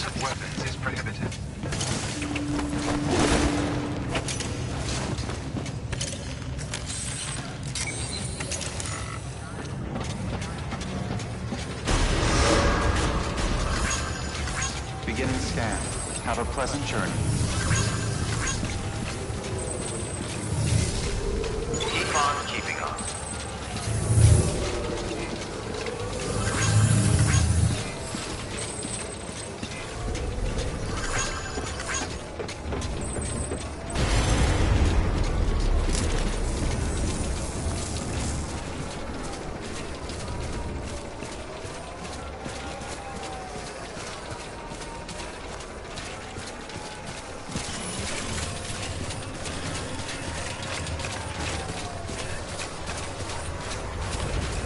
of weapons is prohibited. Beginning scan. Have a pleasant journey. Keep on keeping on.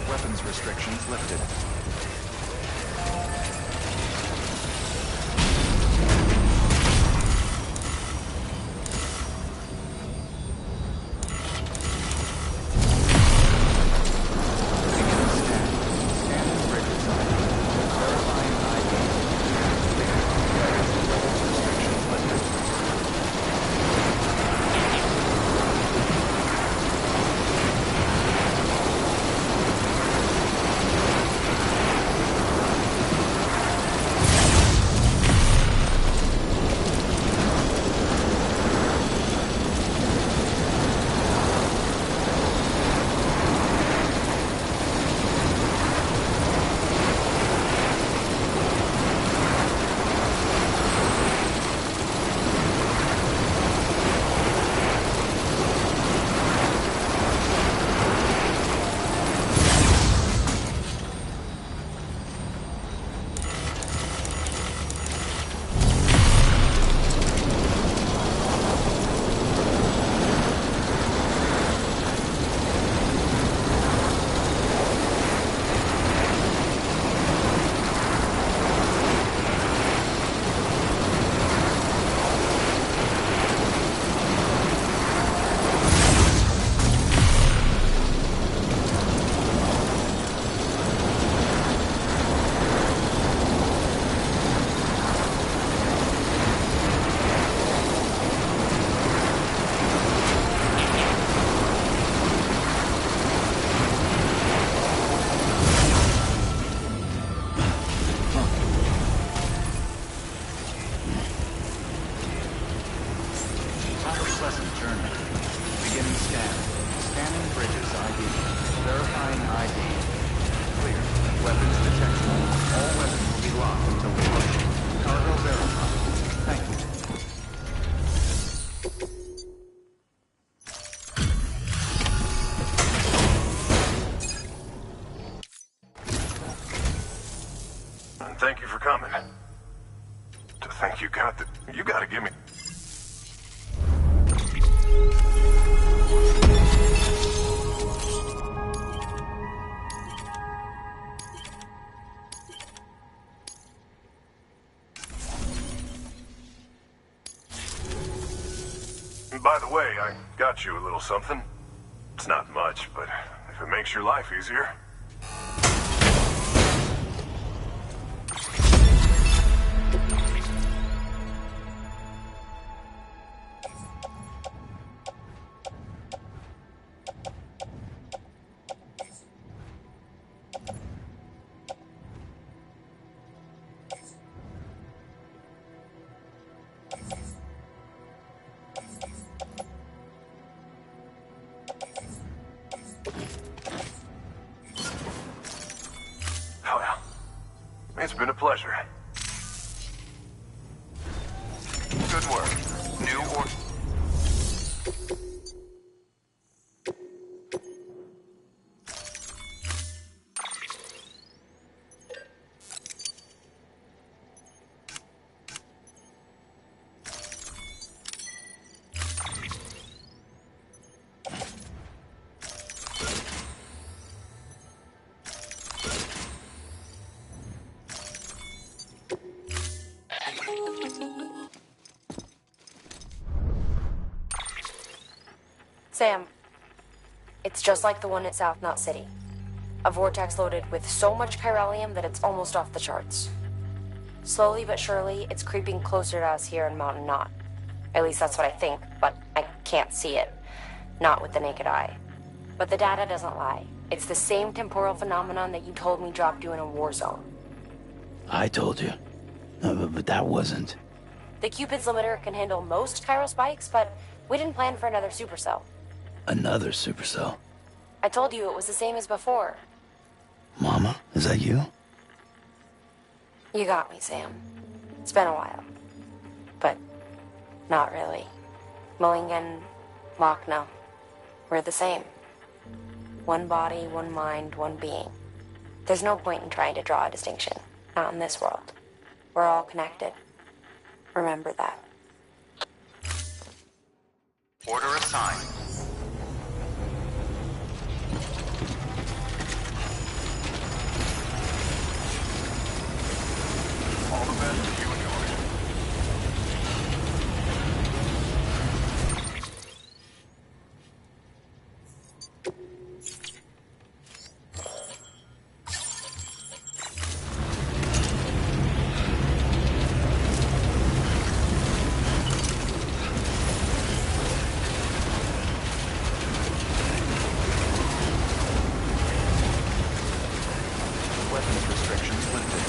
Weapons restrictions lifted. Pleasant journey. Beginning scan. Scanning bridges ID. Verifying ID. Clear. Weapons detected. All weapons will be locked until we push. Cargo verified. Thank you. Thank you for coming. To think you gotta give me. By the way, I got you a little something. It's not much, but if it makes your life easier. It's been a pleasure. Good work. New or... Sam, it's just like the one at South Knot City. A vortex loaded with so much chiralium that it's almost off the charts. Slowly but surely, it's creeping closer to us here in Mountain Knot. At least that's what I think, but I can't see it. Not with the naked eye. But the data doesn't lie. It's the same temporal phenomenon that you told me dropped you in a war zone. I told you. But that wasn't. The Cupid's limiter can handle most chiral spikes, but we didn't plan for another supercell. Another supercell. I told you it was the same as before. Mama, is that you? You got me, Sam. It's been a while. But not really. Mulligan, Lochner, we're the same. One body, one mind, one being. There's no point in trying to draw a distinction. Not in this world. We're all connected. Remember that. Order assigned. All the best to you and yours. Weapons restrictions lifted.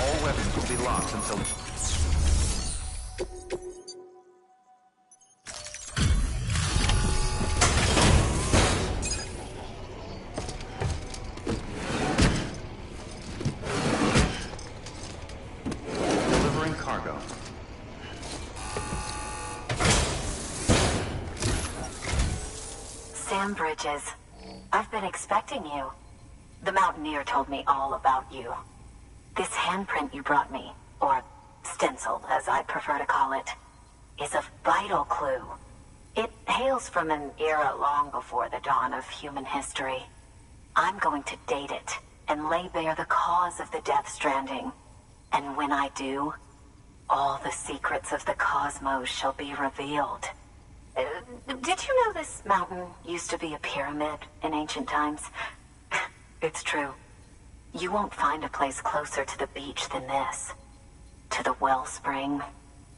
All weapons will be locked until... Delivering cargo. Sam Bridges, I've been expecting you. The Mountaineer told me all about you. This handprint you brought me, or stencil as I prefer to call it, is a vital clue. It hails from an era long before the dawn of human history. I'm going to date it and lay bare the cause of the Death Stranding. And when I do, all the secrets of the cosmos shall be revealed. Did you know this mountain used to be a pyramid in ancient times? It's true. You won't find a place closer to the beach than this. To the wellspring,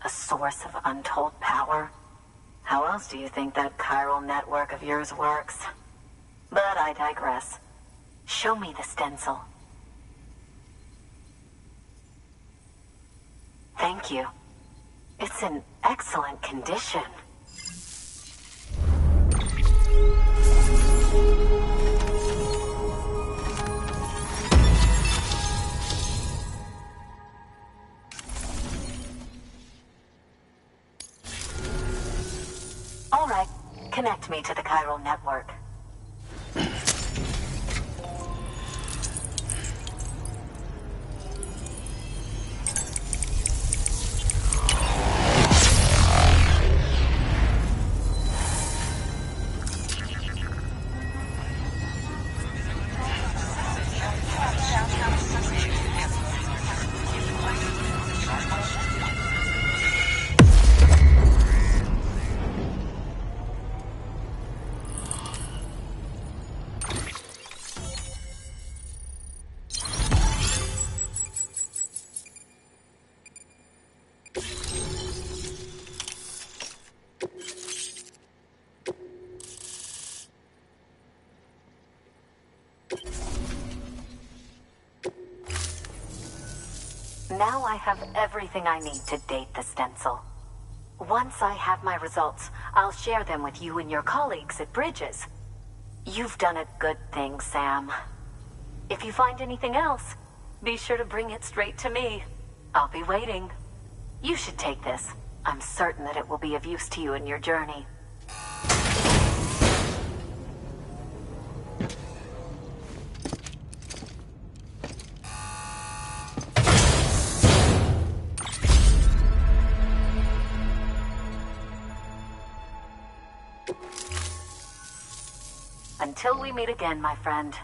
a source of untold power. How else do you think that chiral network of yours works? But I digress. Show me the stencil. Thank you. It's in excellent condition. All right, connect me to the chiral network. Now I have everything I need to date the stencil. Once I have my results, I'll share them with you and your colleagues at Bridges. You've done a good thing, Sam. If you find anything else, be sure to bring it straight to me. I'll be waiting. You should take this. I'm certain that it will be of use to you in your journey. Until we meet again, my friend.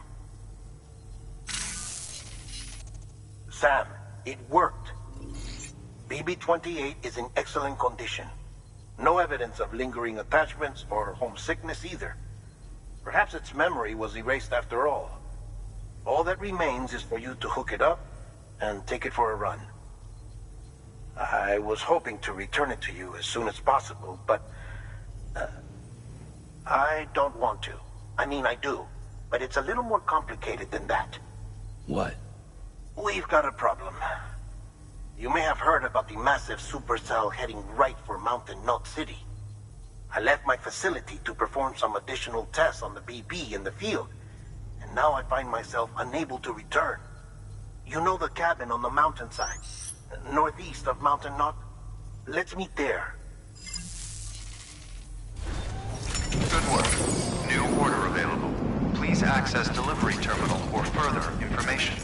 Sam, it worked. BB-28 is in excellent condition. No evidence of lingering attachments or homesickness either. Perhaps its memory was erased after all. All that remains is for you to hook it up and take it for a run. I was hoping to return it to you as soon as possible, but I don't want to. I mean, I do, but it's a little more complicated than that. What? We've got a problem. You may have heard about the massive supercell heading right for Mountain Knot City. I left my facility to perform some additional tests on the BB in the field, and now I find myself unable to return. You know the cabin on the mountainside, northeast of Mountain Knot? Let's meet there. Good work. New order available. Please access delivery terminal for further information.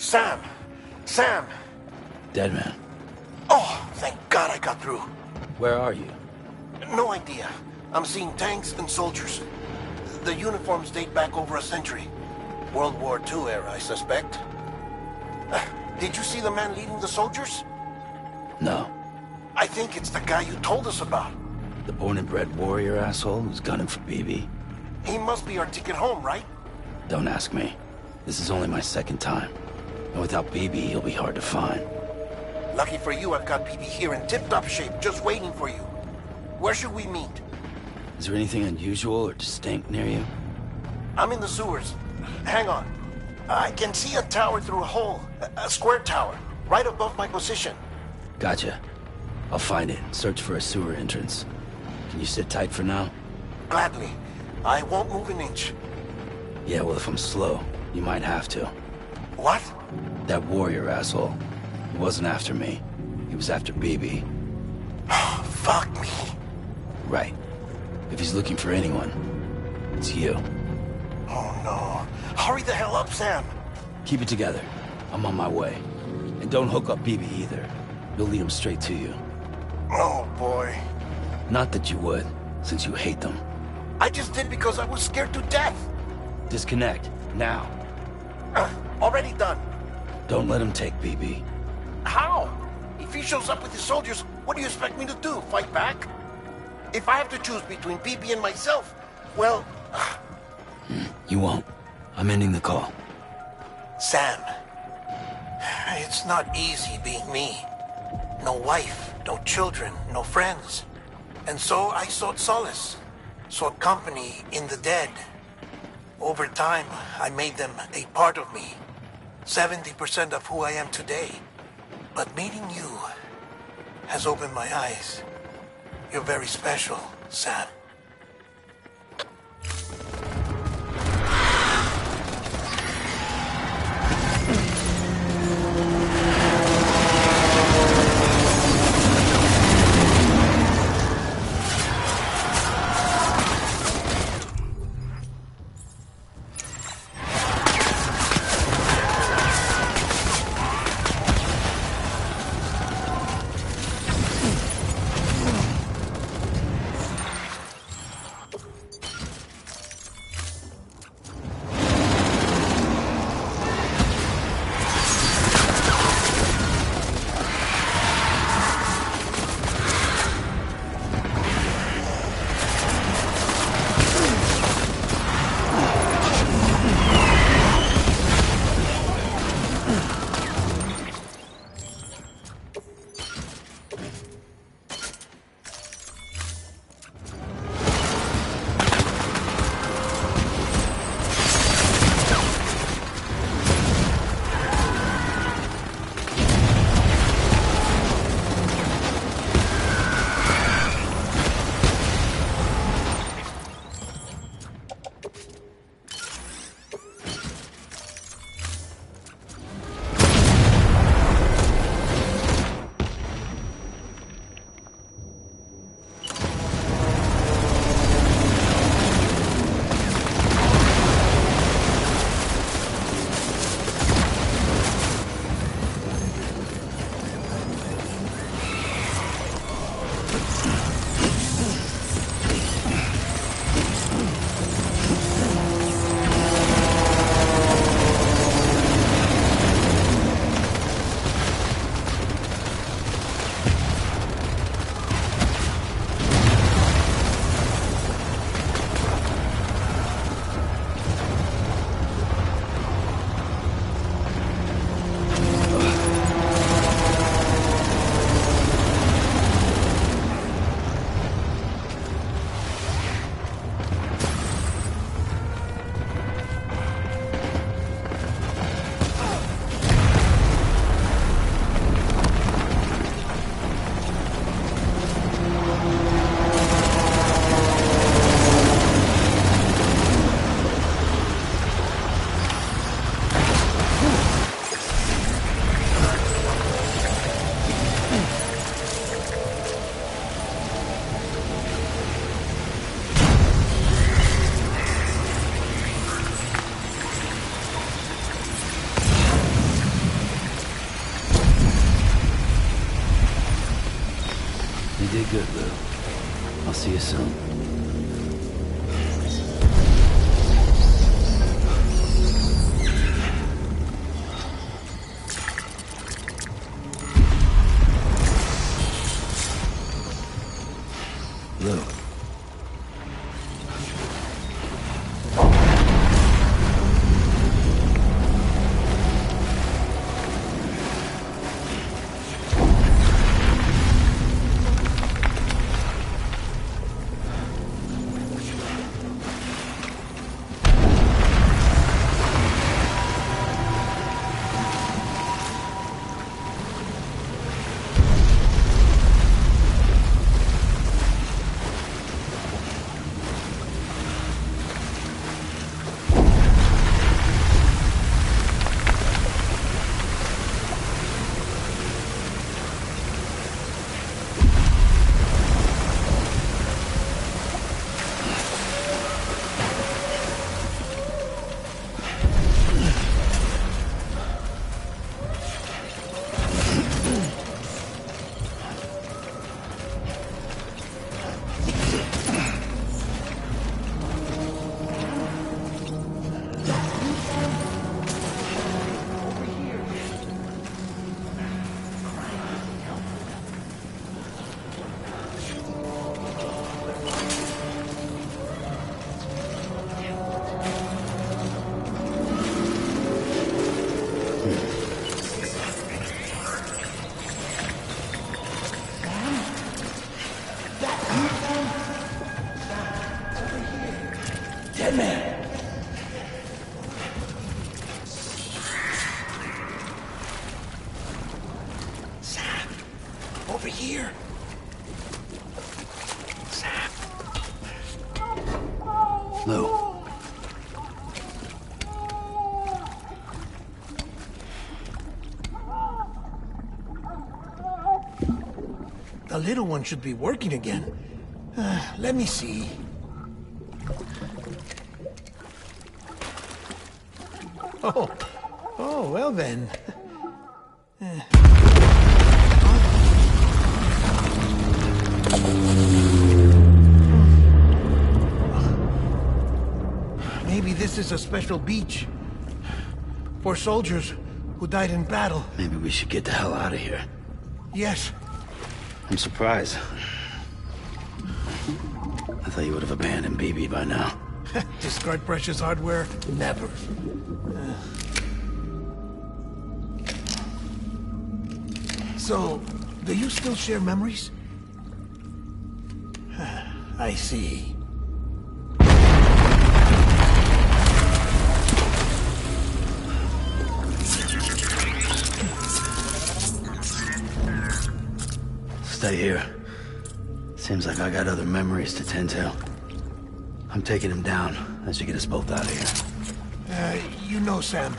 Sam! Sam! Dead man. Oh, thank God I got through. Where are you? No idea. I'm seeing tanks and soldiers. The uniforms date back over a century. World War II era, I suspect. Did you see the man leading the soldiers? No. I think it's the guy you told us about. The born and bred warrior asshole who's gunning for BB? He must be our ticket home, right? Don't ask me. This is only my second time. And without BB, he'll be hard to find. Lucky for you, I've got BB here in tip-top shape, just waiting for you. Where should we meet? Is there anything unusual or distinct near you? I'm in the sewers. Hang on. I can see a tower through a hole. A square tower, right above my position. Gotcha. I'll find it. Search for a sewer entrance. Can you sit tight for now? Gladly. I won't move an inch. Yeah, well, if I'm slow, you might have to. What? That warrior asshole. He wasn't after me. He was after BB. Fuck me. Right. If he's looking for anyone, it's you. Oh no. Hurry the hell up, Sam. Keep it together. I'm on my way. And don't hook up BB either. You'll lead him straight to you. Oh boy. Not that you would, since you hate them. I just did because I was scared to death. Disconnect, now. Already done. Don't let him take BB. How? If he shows up with his soldiers, what do you expect me to do? Fight back? If I have to choose between BB and myself, well... You won't. I'm ending the call. Sam, it's not easy being me. No wife, no children, no friends. And so I sought solace, sought company in the dead. Over time, I made them a part of me. 70% of who I am today. But meeting you has opened my eyes. You're very special, Sam. You did good, Lou. I'll see you soon. Lou. over here. Sam. Lou. The little one should be working again. Let me see. Oh, well then. Maybe this is a special beach for soldiers who died in battle. Maybe we should get the hell out of here. Yes. I'm surprised. I thought you would have abandoned BB by now. Discard precious hardware? Never. So, do you still share memories? I see. Stay here. Seems like I got other memories to tend to. I'm taking him down as you get us both out of here. You know, Sam,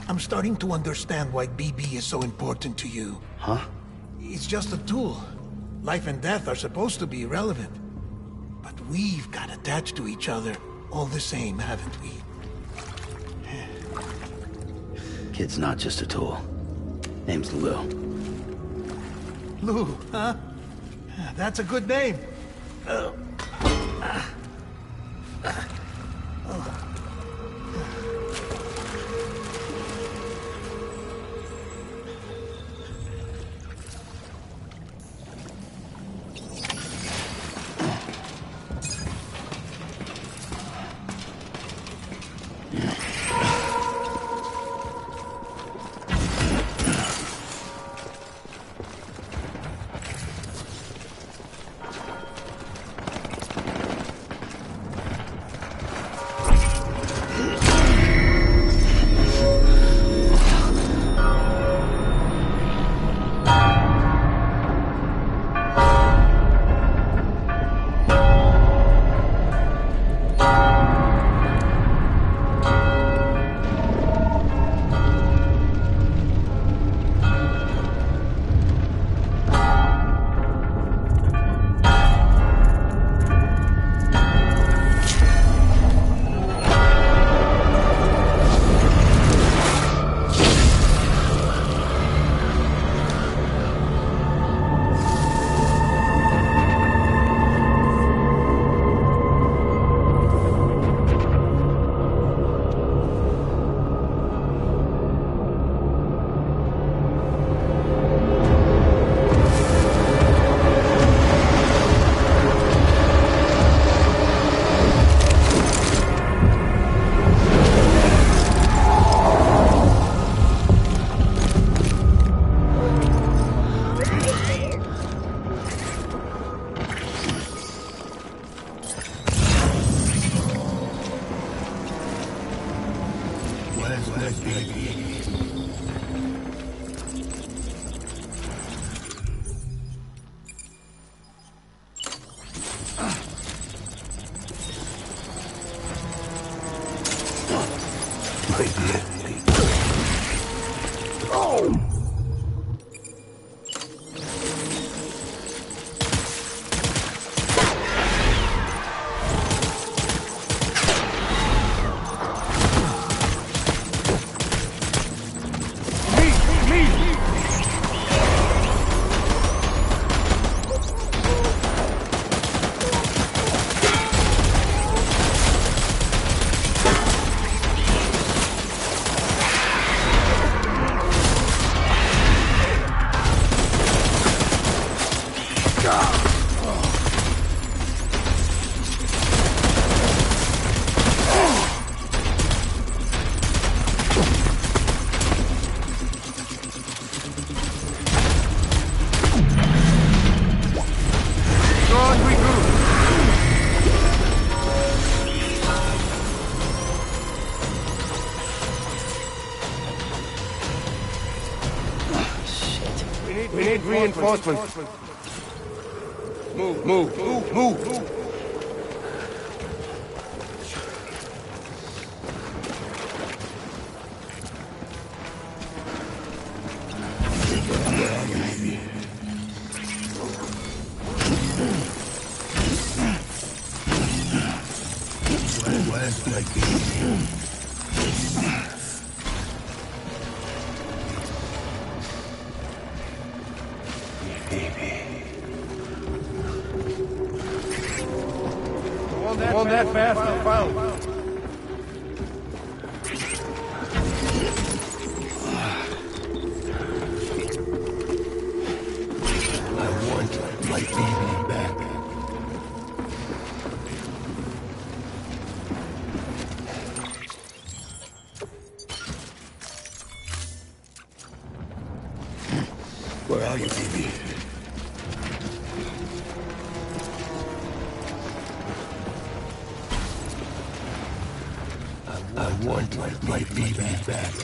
I'm starting to understand why BB is so important to you. Huh? It's just a tool. Life and death are supposed to be irrelevant. But we've got attached to each other all the same, haven't we? Kid's not just a tool. Name's Lou. Lou, huh? That's a good name. We need reinforcements. On that fast and found. I want my baby back. Where are you, baby? I want my baby back.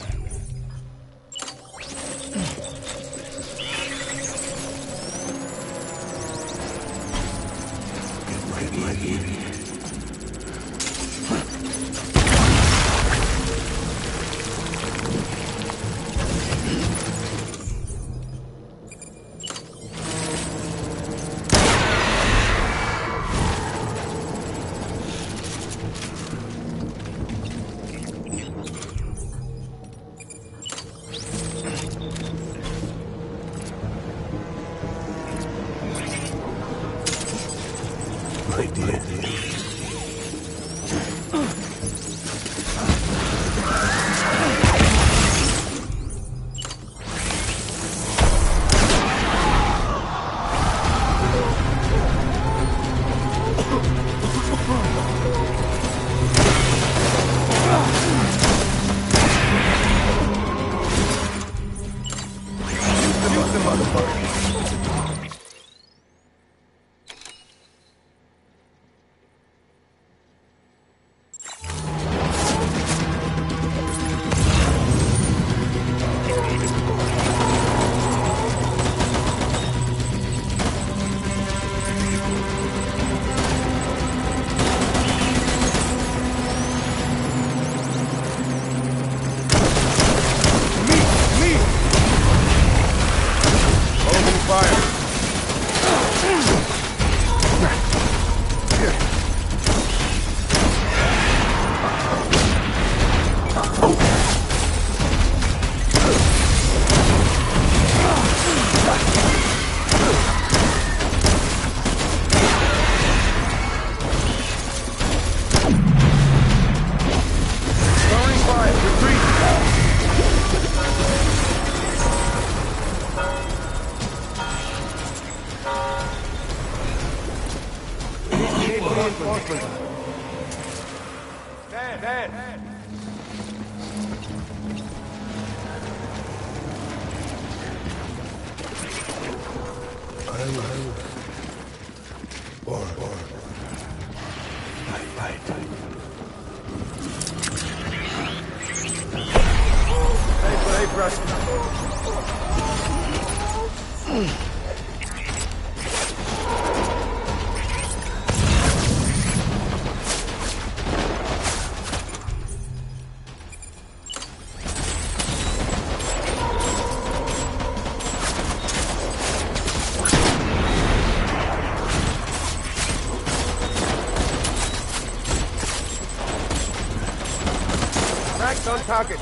Get my baby. My dear. Shoot the motherfucker. Dad. Hey, Preston. Max on target.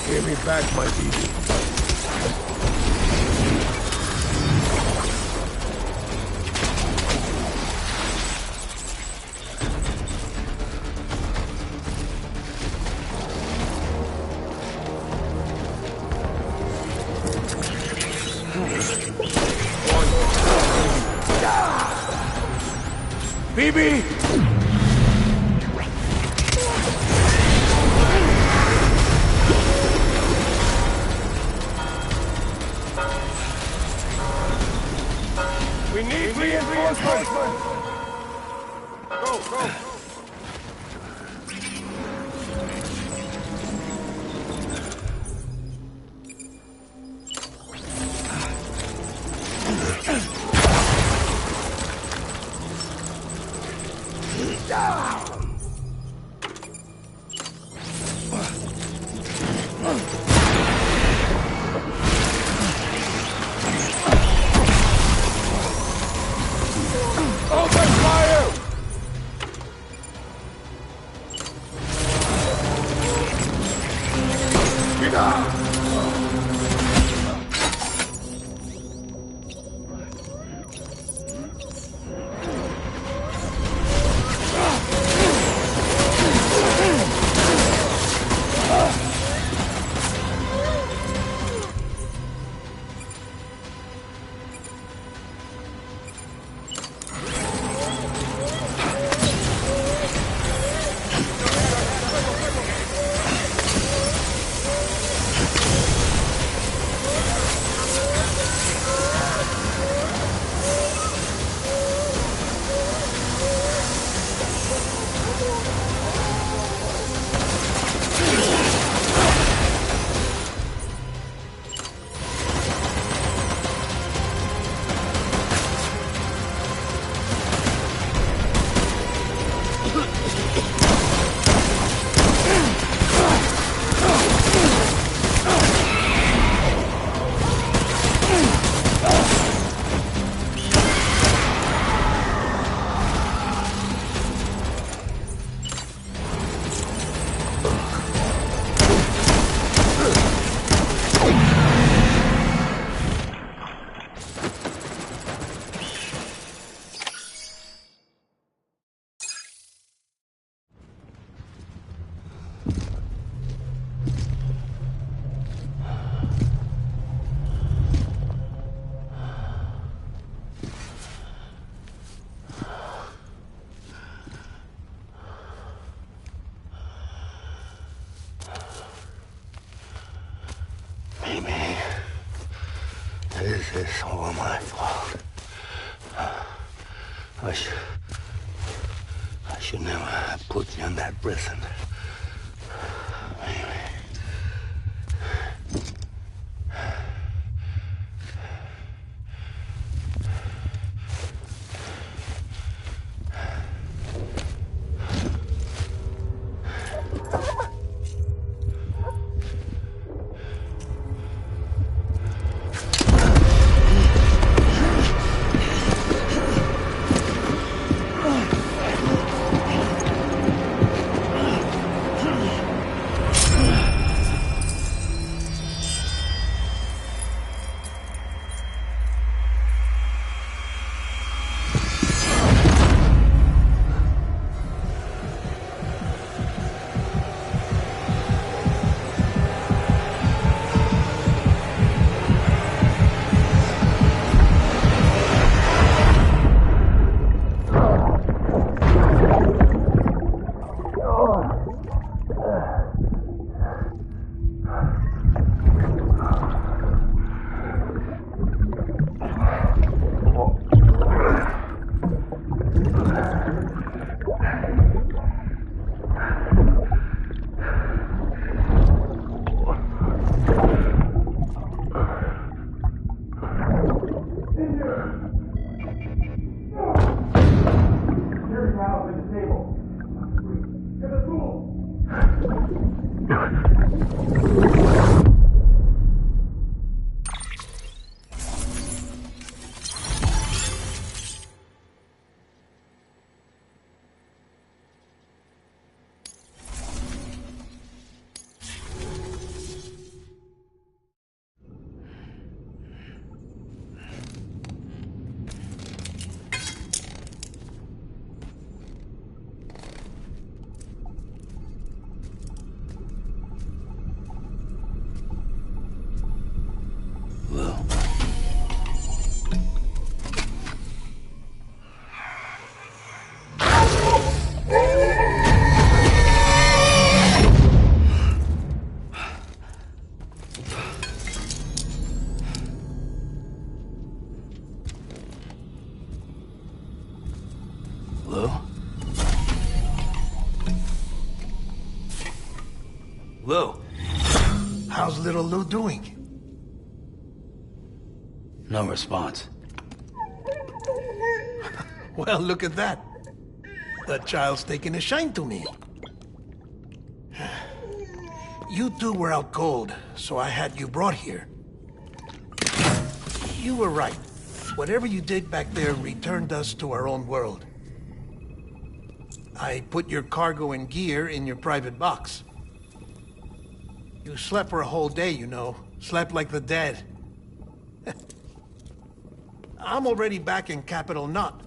Give me back my baby. BB! We need reinforcements! Go, go! Open fire! Get out! Maybe this is all my fault. I should never have put you in that prison. Maybe. Lou. How's little Lou doing? No response. Well, look at that. The child's taking a shine to me. You two were out cold, so I had you brought here. You were right. Whatever you did back there returned us to our own world. I put your cargo and gear in your private box. You slept for a whole day, you know. Slept like the dead. I'm already back in Capital Knot.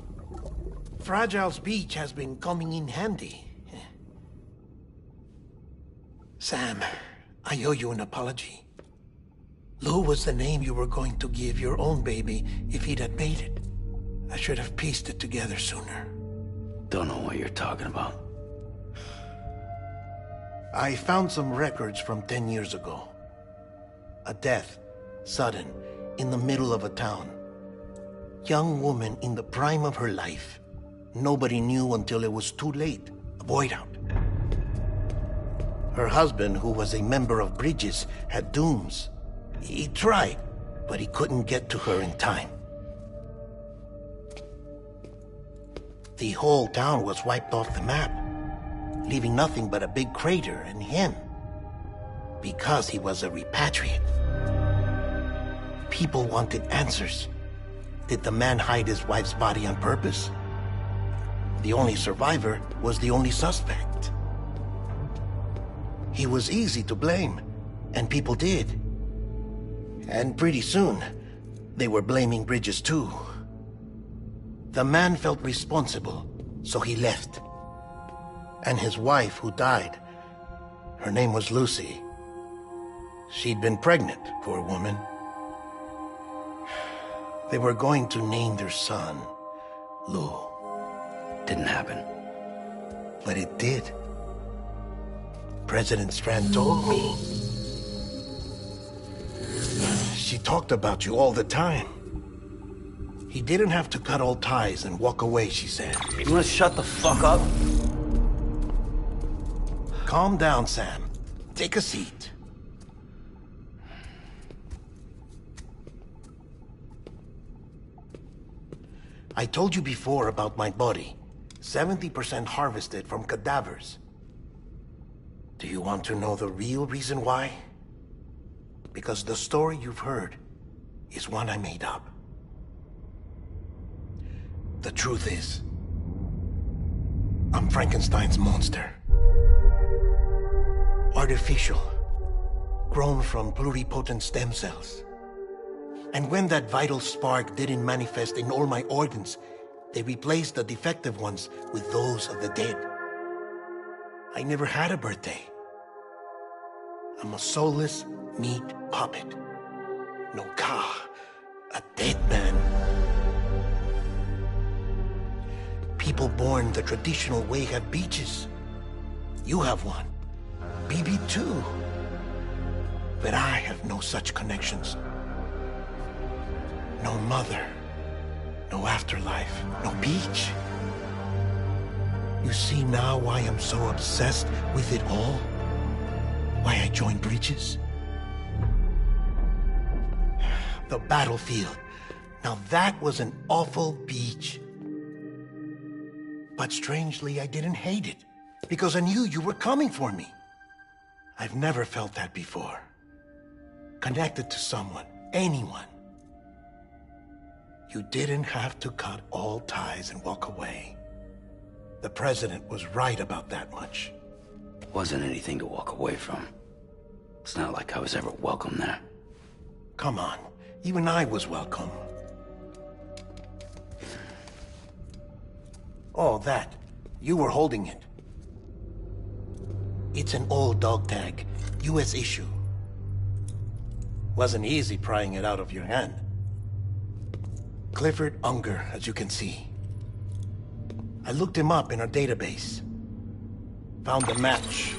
Fragile's beach has been coming in handy. Sam, I owe you an apology. Lou was the name you were going to give your own baby if he'd had made it. I should have pieced it together sooner. Don't know what you're talking about. I found some records from 10 years ago. A death, sudden, in the middle of a town. Young woman in the prime of her life. Nobody knew until it was too late. A void out. Her husband, who was a member of Bridges, had dooms. He tried, but he couldn't get to her in time. The whole town was wiped off the map, leaving nothing but a big crater and him. Because he was a repatriate. People wanted answers. Did the man hide his wife's body on purpose? The only survivor was the only suspect. He was easy to blame, and people did. And pretty soon, they were blaming Bridges too. The man felt responsible, so he left. And his wife, who died, her name was Lucy. She'd been pregnant, poor woman. They were going to name their son Lou. Didn't happen. But it did. President Strand told me. She talked about you all the time. He didn't have to cut all ties and walk away, she said. You wanna shut the fuck up? Calm down, Sam. Take a seat. I told you before about my body. 70% harvested from cadavers. Do you want to know the real reason why? Because the story you've heard is one I made up. The truth is, I'm Frankenstein's monster. Artificial, grown from pluripotent stem cells. And when that vital spark didn't manifest in all my organs, they replaced the defective ones with those of the dead. I never had a birthday. I'm a soulless meat puppet. No car, a dead man. People born the traditional way have beaches. You have one. BB too. But I have no such connections. No mother. No afterlife. No beach. You see now why I'm so obsessed with it all? Why I joined Bridges? The battlefield. Now that was an awful beach. But strangely, I didn't hate it. Because I knew you were coming for me. I've never felt that before. Connected to someone, anyone. You didn't have to cut all ties and walk away. The president was right about that much. Wasn't anything to walk away from. It's not like I was ever welcome there. Come on, even I was welcome. Oh, that. You were holding it. It's an old dog tag, US issue. Wasn't easy prying it out of your hand. Clifford Unger, as you can see. I looked him up in our database. Found a match.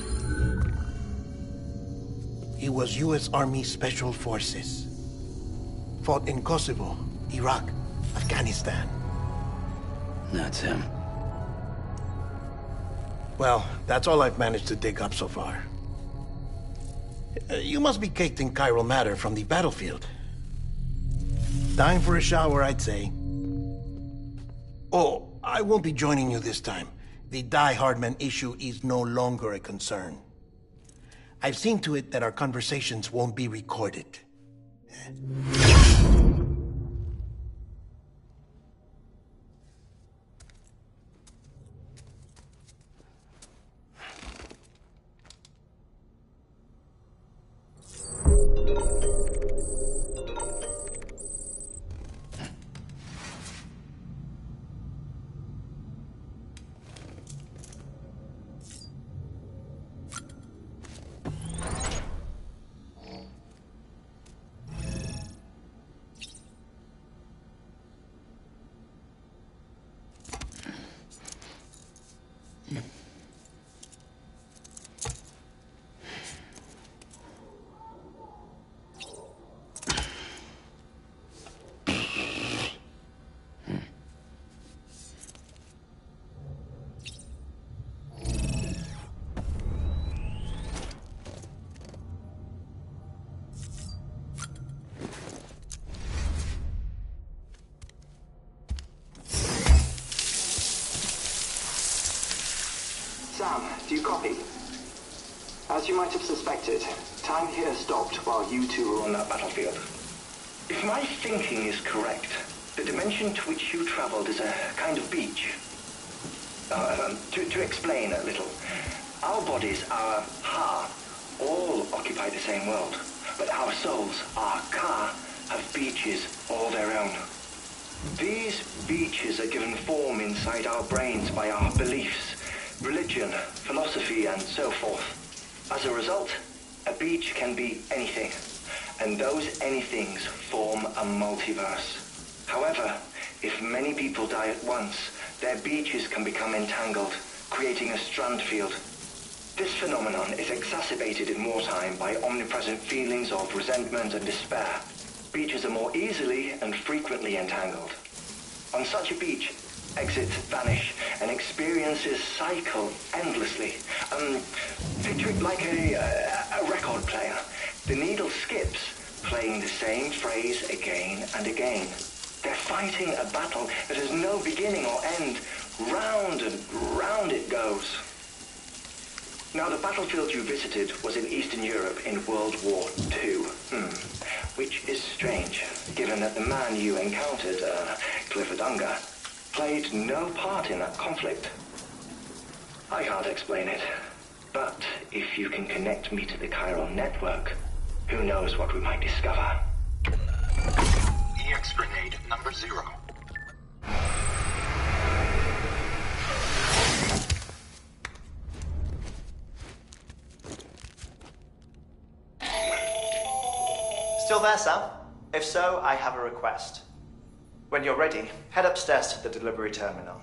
He was US Army Special Forces. Fought in Kosovo, Iraq, Afghanistan. That's him. Well, that's all I've managed to dig up so far. You must be caked in chiral matter from the battlefield. Time for a shower, I'd say. Oh, I won't be joining you this time. The Die Hardman issue is no longer a concern. I've seen to it that our conversations won't be recorded. Sam, do you copy? As you might have suspected, time here stopped while you two were on that battlefield. If my thinking is correct, the dimension to which you traveled is a kind of beach. To explain a little, our bodies, our ha, all occupy the same world, but our souls, our ka, have beaches all their own. These beaches are given form inside our brains by our beliefs, religion, philosophy, and so forth. As a result, a beach can be anything, and those anythings form a multiverse. However, if many people die at once, their beaches can become entangled, creating a strand field. This phenomenon is exacerbated in wartime by omnipresent feelings of resentment and despair. Beaches are more easily and frequently entangled. On such a beach, exits vanish and experiences cycle endlessly. Picture it like a record player. The needle skips, playing the same phrase again and again. They're fighting a battle that has no beginning or end. Round and round it goes. Now, the battlefield you visited was in Eastern Europe in World War II. Which is strange, given that the man you encountered, Clifford Unger, played no part in that conflict. I can't explain it, but if you can connect me to the chiral network, who knows what we might discover. EX grenade number 0. Still there, Sam? If so, I have a request. When you're ready, head upstairs to the delivery terminal.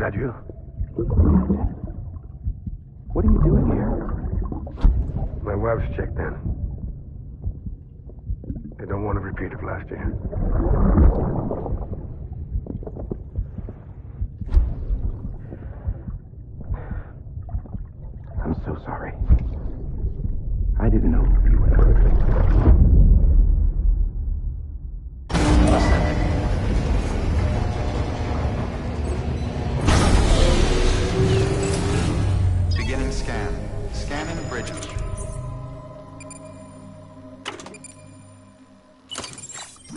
that you? What are you doing here? My wife's checked in. They don't want a repeat of last year. I'm so sorry. I didn't know you were hurt. Beginning scan. Scanning bridges.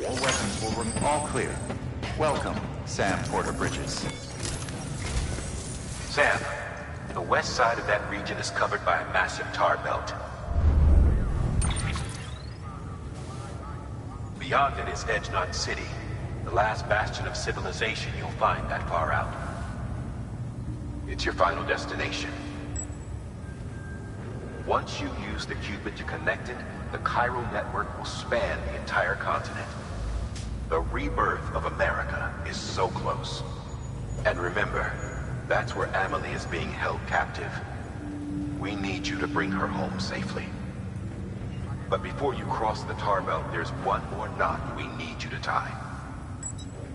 All weapons will run all clear. Welcome, Sam Porter Bridges. Sam, the west side of that region is covered by a massive tar belt. Beyond it is Edgenut City, the last bastion of civilization you'll find that far out. It's your final destination. Once you use the qubit to connect it, the chiral network will span the entire continent. The rebirth of America is so close. And remember, that's where Amelie is being held captive. We need you to bring her home safely. But before you cross the tar belt, there's one more knot we need you to tie.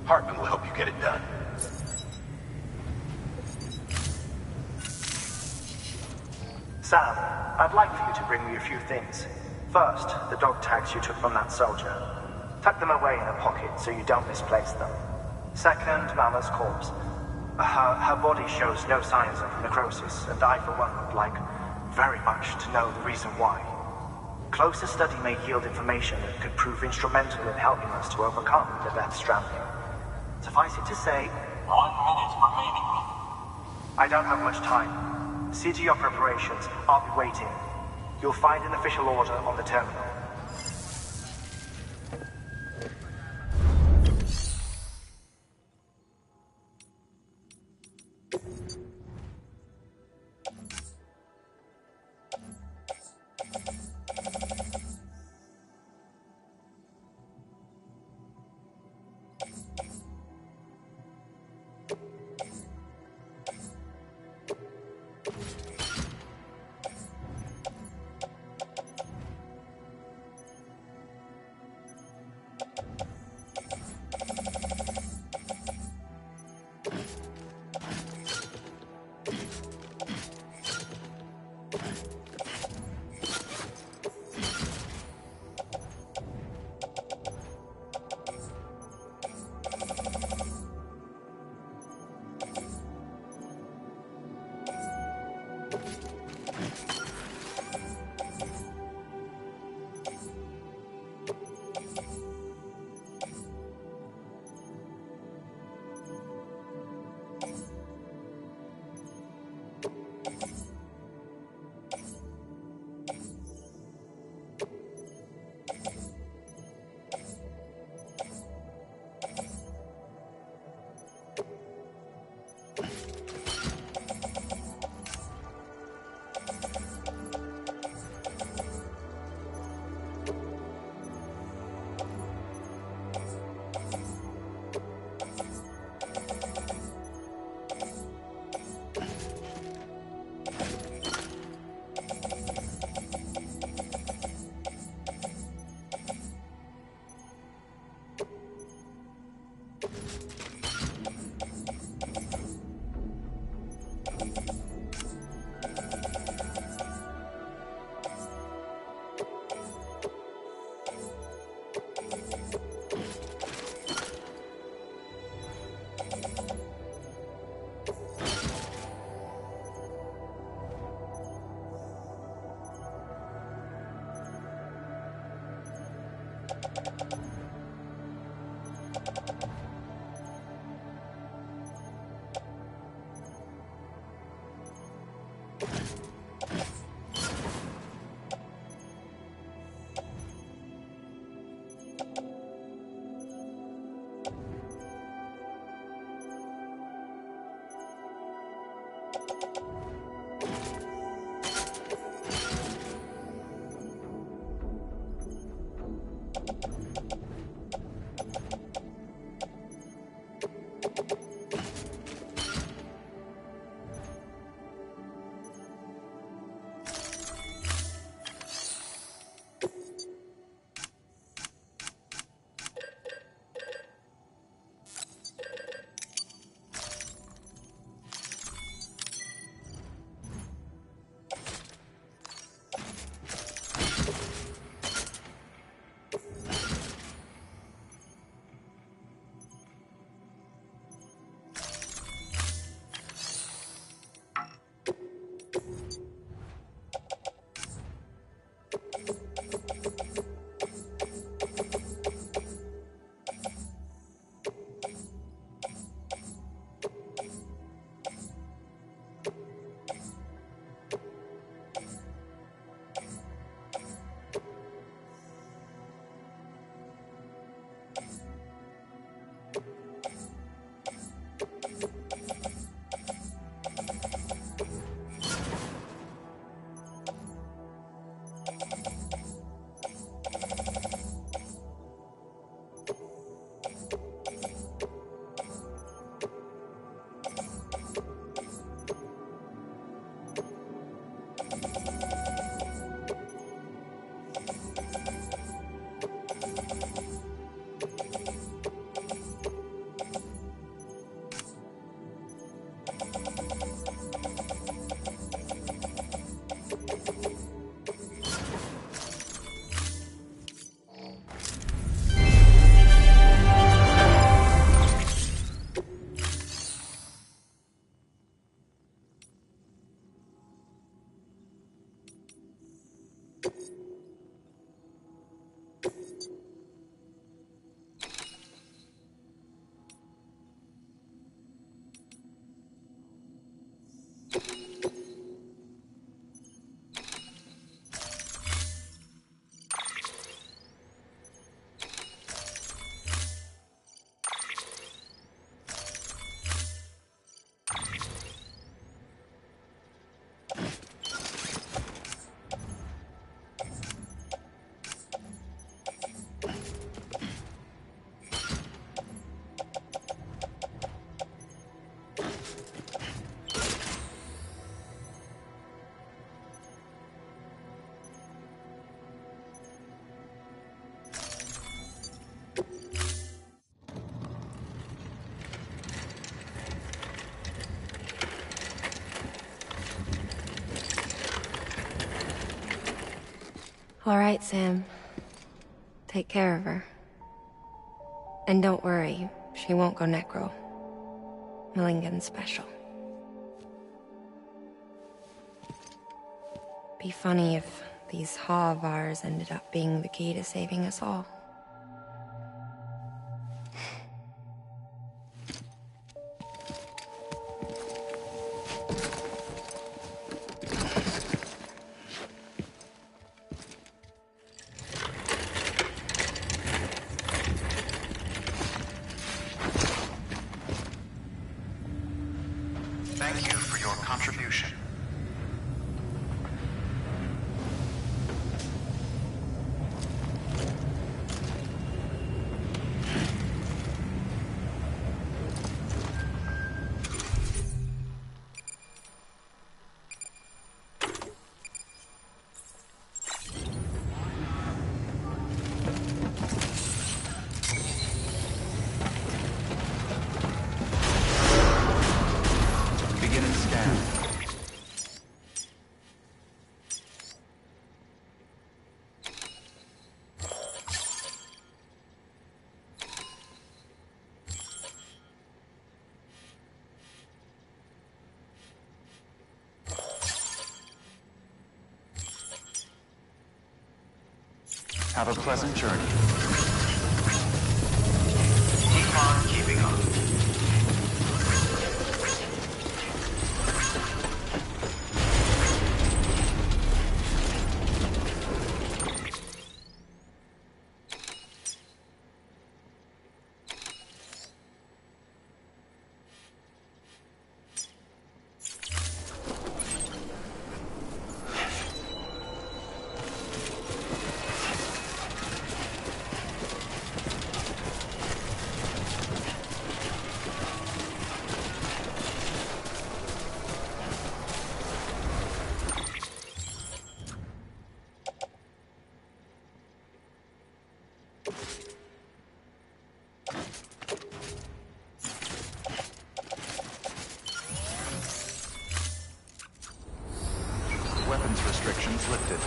Hartman will help you get it done. Sam, I'd like for you to bring me a few things. First, the dog tags you took from that soldier. Tuck them away in a pocket so you don't misplace them. Second, Mama's corpse. Her body shows no signs of necrosis, and I, for one, would like very much to know the reason why. Closer study may yield information that could prove instrumental in helping us to overcome the death stranding. Suffice it to say, 1 minute remaining. I don't have much time. See to your preparations. I'll be waiting. You'll find an official order on the terminal. All right, Sam. Take care of her. And don't worry, she won't go necro. Millingen's special. Be funny if these Ha of ours ended up being the key to saving us all. Thank you for your contribution. Beginning scan. Have a pleasant journey. Keep on keeping up. Weapons restrictions lifted.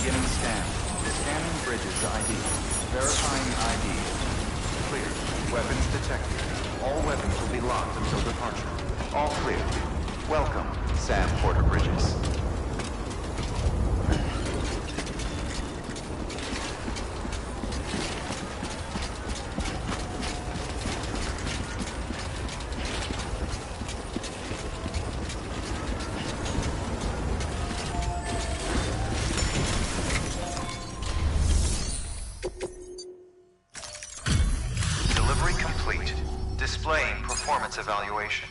Beginning scan. Scanning bridges ID. Verifying ID. Clear. Weapons detected. All weapons will be locked until departure. All clear. Welcome, Sam Porter Bridges. Delivery complete. Displaying performance evaluation.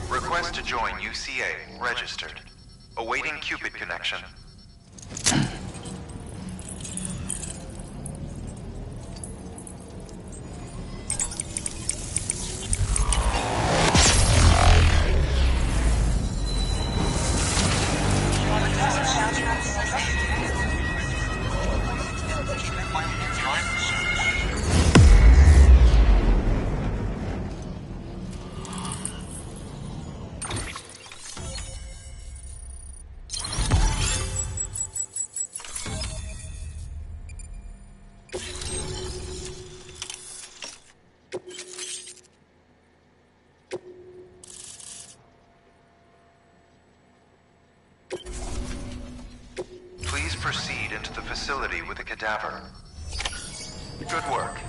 Request to join UCA. Registered. Awaiting Cupid connection. Please proceed into the facility with a cadaver. Good work.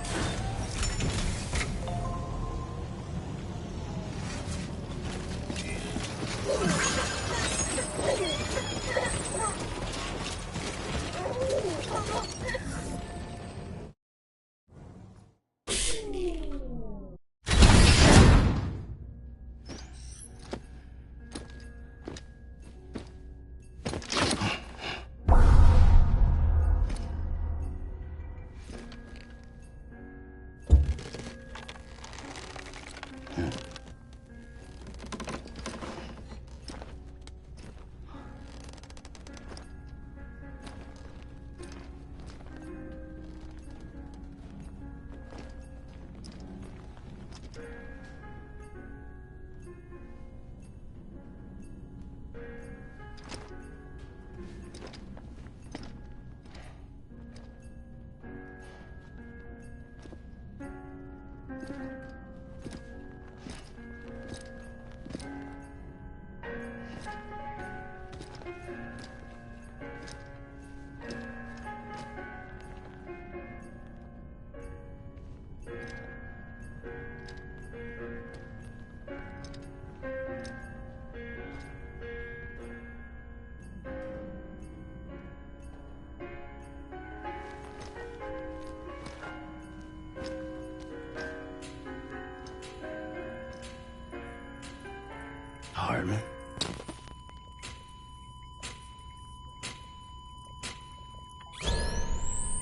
Hardman.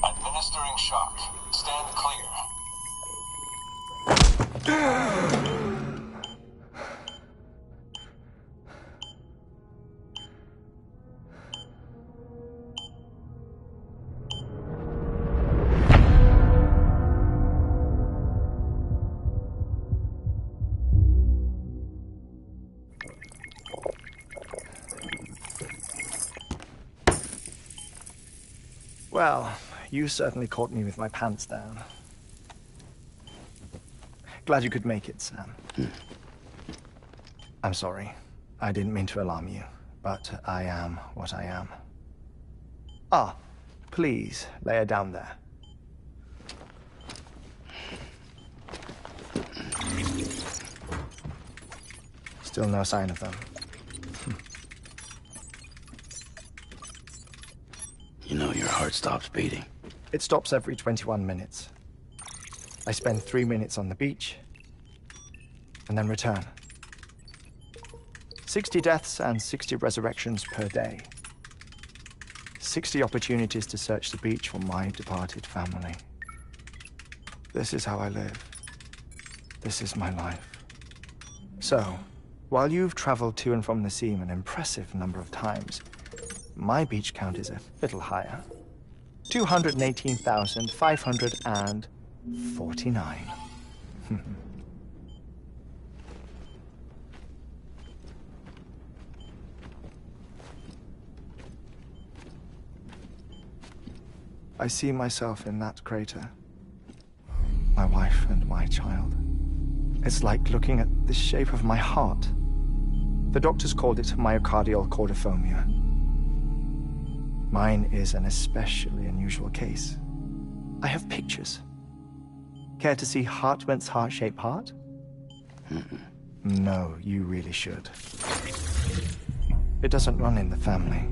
Administering shock. Stand clear. Well, you certainly caught me with my pants down. Glad you could make it, Sam. I'm sorry. I didn't mean to alarm you, but I am what I am. Ah, please, lay her down there. Still no sign of them. You know your heart stops beating. It stops every 21 minutes. I spend 3 minutes on the beach, and then return. 60 deaths and 60 resurrections per day. 60 opportunities to search the beach for my departed family. This is how I live. This is my life. So, while you've traveled to and from the scene an impressive number of times, my beach count is a little higher. 218,549. I see myself in that crater. My wife and my child. It's like looking at the shape of my heart. The doctors called it myocardial cordiformia. Mine is an especially unusual case. I have pictures. Care to see Hartman's heart-shaped heart? No, you really should. It doesn't run in the family.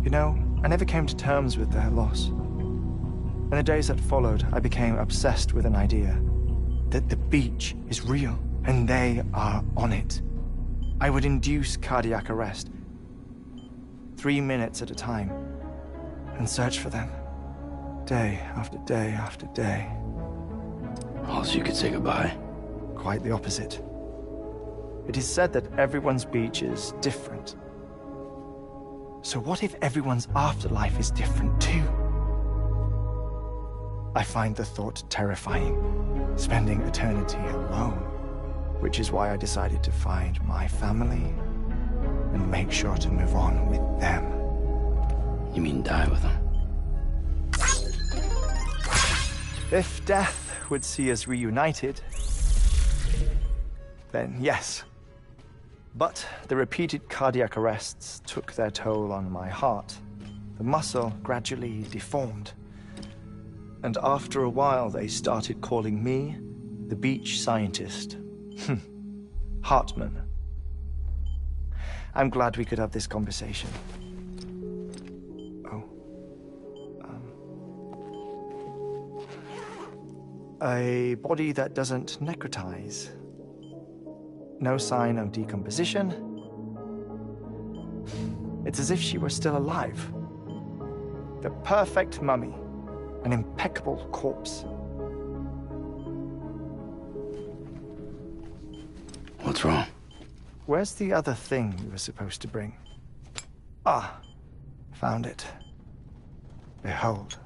You know, I never came to terms with their loss. In the days that followed, I became obsessed with an idea that the beach is real, and they are on it. I would induce cardiac arrest, 3 minutes at a time, and search for them, day after day after day. Oh, so you could say goodbye? Quite the opposite. It is said that everyone's beach is different. So what if everyone's afterlife is different too? I find the thought terrifying, spending eternity alone, which is why I decided to find my family and make sure to move on with them. You mean die with them? If death would see us reunited, then yes. But the repeated cardiac arrests took their toll on my heart. The muscle gradually deformed. And after a while, they started calling me the beach scientist. Hartman. I'm glad we could have this conversation. Oh. A body that doesn't necrotize. No sign of decomposition. It's as if she were still alive. The perfect mummy. An impeccable corpse. What's wrong? Where's the other thing you were supposed to bring? Ah, found it. Behold.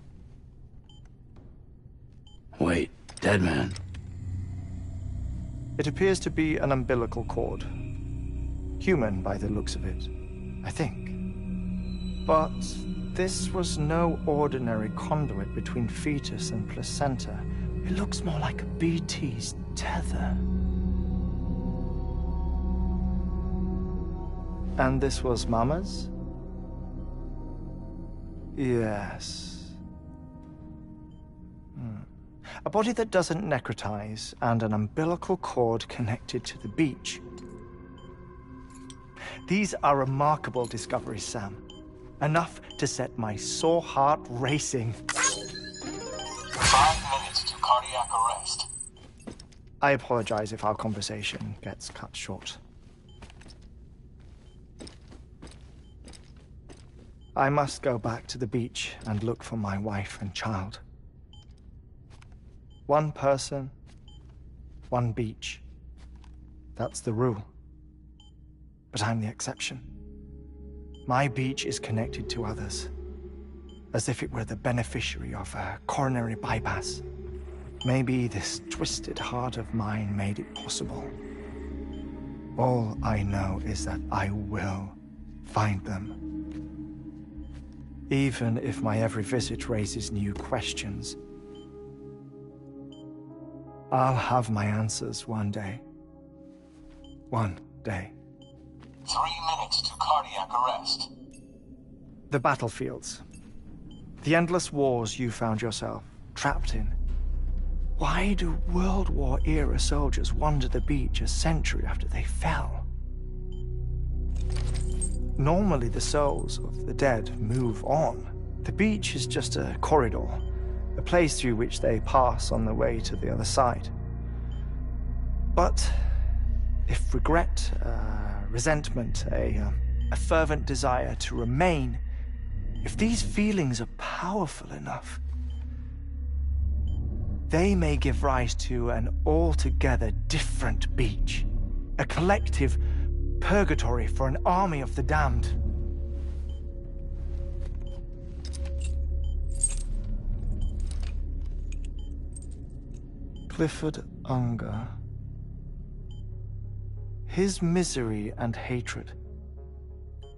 Wait, dead man? It appears to be an umbilical cord. Human by the looks of it, I think. But this was no ordinary conduit between fetus and placenta. It looks more like a BT's tether. And this was Mama's? Yes. A body that doesn't necrotize and an umbilical cord connected to the beach. These are remarkable discoveries, Sam. Enough to set my sore heart racing. 5 minutes to cardiac arrest. I apologize if our conversation gets cut short. I must go back to the beach and look for my wife and child. One person, one beach. That's the rule. But I'm the exception. My beach is connected to others, as if it were the beneficiary of a coronary bypass. Maybe this twisted heart of mine made it possible. All I know is that I will find them. Even if my every visit raises new questions, I'll have my answers one day. One day. 3 minutes to cardiac arrest. The battlefields. The endless wars you found yourself trapped in. Why do World War-era soldiers wander the beach a century after they fell? Normally the souls of the dead move on. The beach is just a corridor, a place through which they pass on the way to the other side. But if regret, resentment, a fervent desire to remain, if these feelings are powerful enough, they may give rise to an altogether different beach, a collective purgatory for an army of the damned. Clifford Unger. His misery and hatred,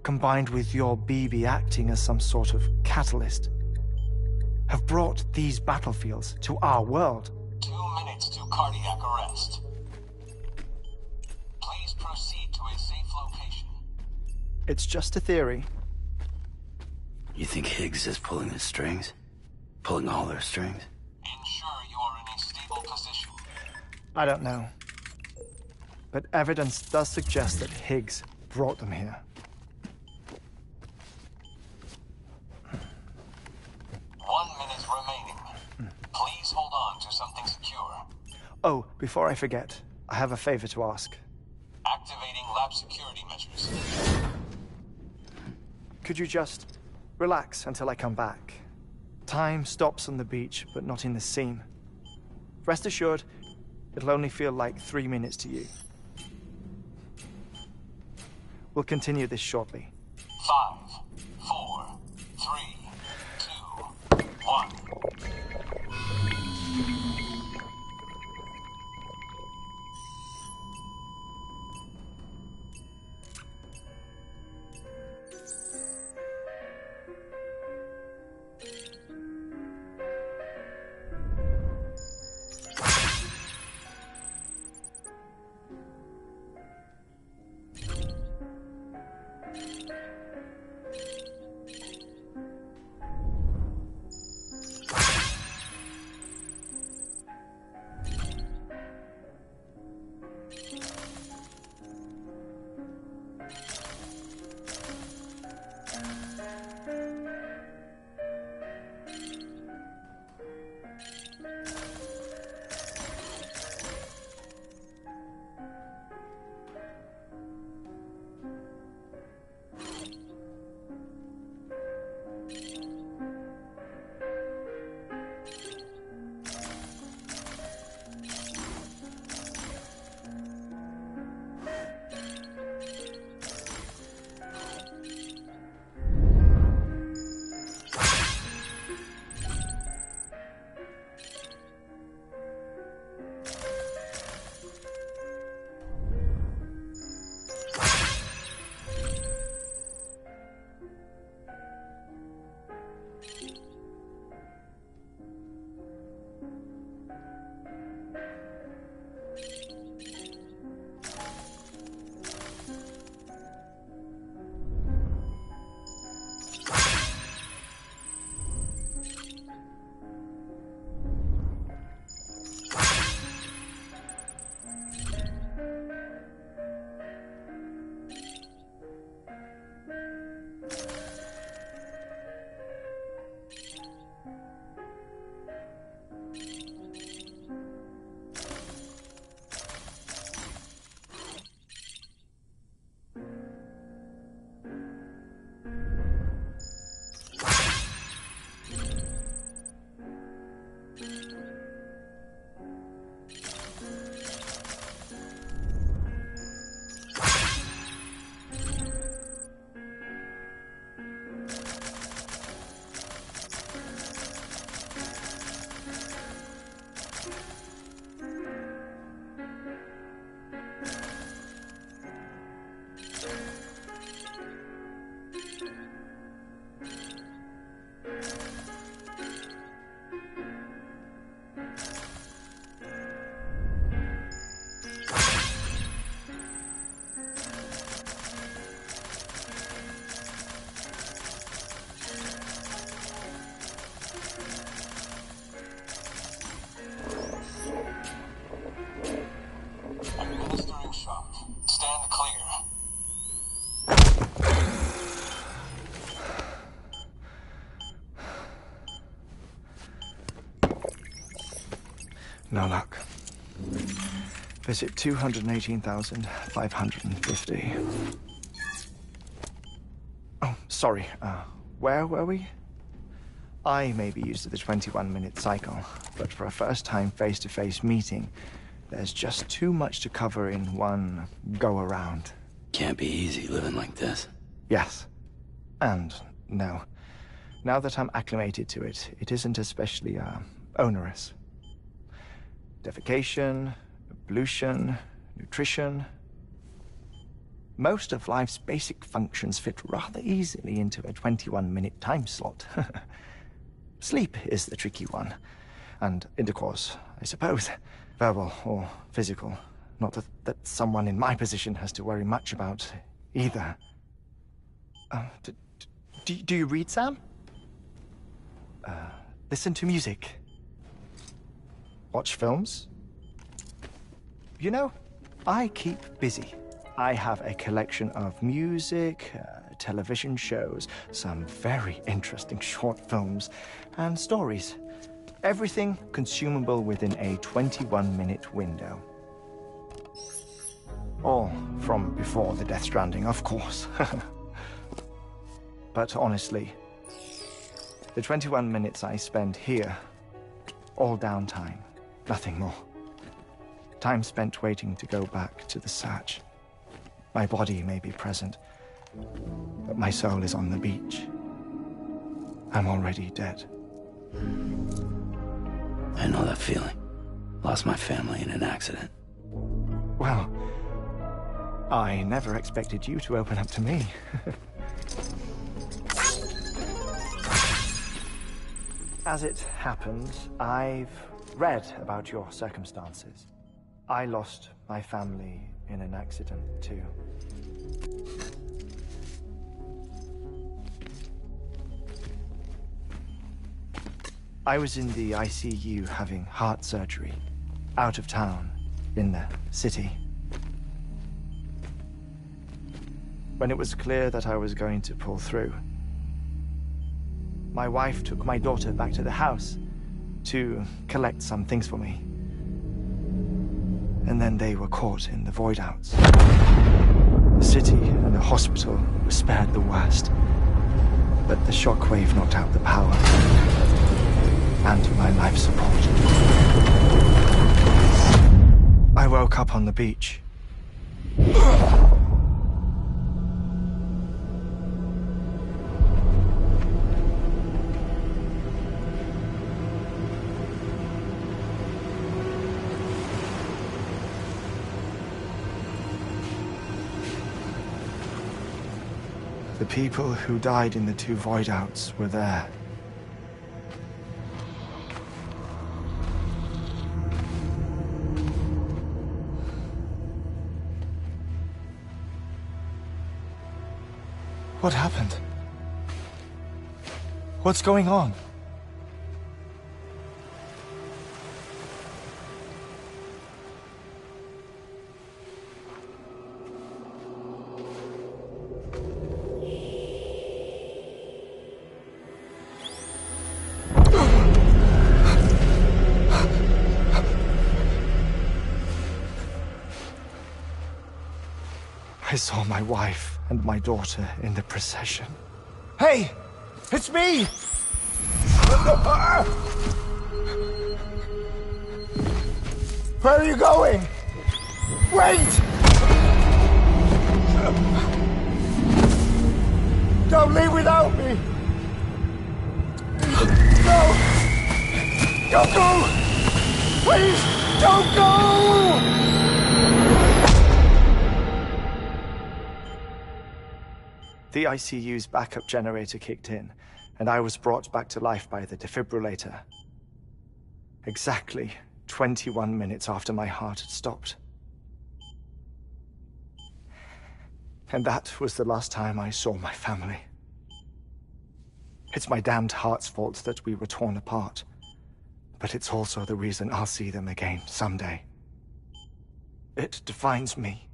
combined with your BB acting as some sort of catalyst, have brought these battlefields to our world. 2 minutes to cardiac arrest. Please proceed to a safe location. It's just a theory. You think Higgs is pulling the strings? Pulling all their strings? Ensure you are in a stable position. I don't know. But evidence does suggest that Higgs brought them here. 1 minute remaining. Please hold on to something secure. Oh, before I forget, I have a favor to ask. Activating lab security measures. Could you just relax until I come back? Time stops on the beach, but not in the scene. Rest assured, it'll only feel like 3 minutes to you. We'll continue this shortly. 5, 4, 3, 2, 1. No luck. Visit 218,550. Oh, sorry. Where were we? I may be used to the 21-minute cycle, but for a first-time face-to-face meeting, there's just too much to cover in one go-around. Can't be easy living like this. Yes. And no. Now that I'm acclimated to it, it isn't especially, onerous. defecation, ablution, nutrition. Most of life's basic functions fit rather easily into a 21-minute time slot. Sleep is the tricky one. And intercourse, I suppose. Verbal or physical. Not that someone in my position has to worry much about either. Do you read, Sam? Listen to music. Watch films. You know, I keep busy. I have a collection of music, television shows, some very interesting short films, and stories. Everything consumable within a 21-minute window. All from before the Death Stranding, of course. But honestly, the 21 minutes I spend here, all downtime, nothing more. Time spent waiting to go back to the Satch. My body may be present, but my soul is on the beach. I'm already dead. I know that feeling. Lost my family in an accident. Well, I never expected you to open up to me. As it happens, I've read about your circumstances. I lost my family in an accident, too. I was in the ICU having heart surgery, out of town, in the city. When it was clear that I was going to pull through, my wife took my daughter back to the house to collect some things for me. And then they were caught in the void-outs. The city and the hospital were spared the worst, but the shockwave knocked out the power and my life support. I woke up on the beach. The people who died in the two void-outs were there. What happened? What's going on? I saw my wife and my daughter in the procession. Hey! It's me! Where are you going? Wait! Don't leave without me! No! Don't go! Please, don't go! The ICU's backup generator kicked in, and I was brought back to life by the defibrillator. Exactly 21 minutes after my heart had stopped. And that was the last time I saw my family. It's my damned heart's fault that we were torn apart, but it's also the reason I'll see them again someday. It defines me.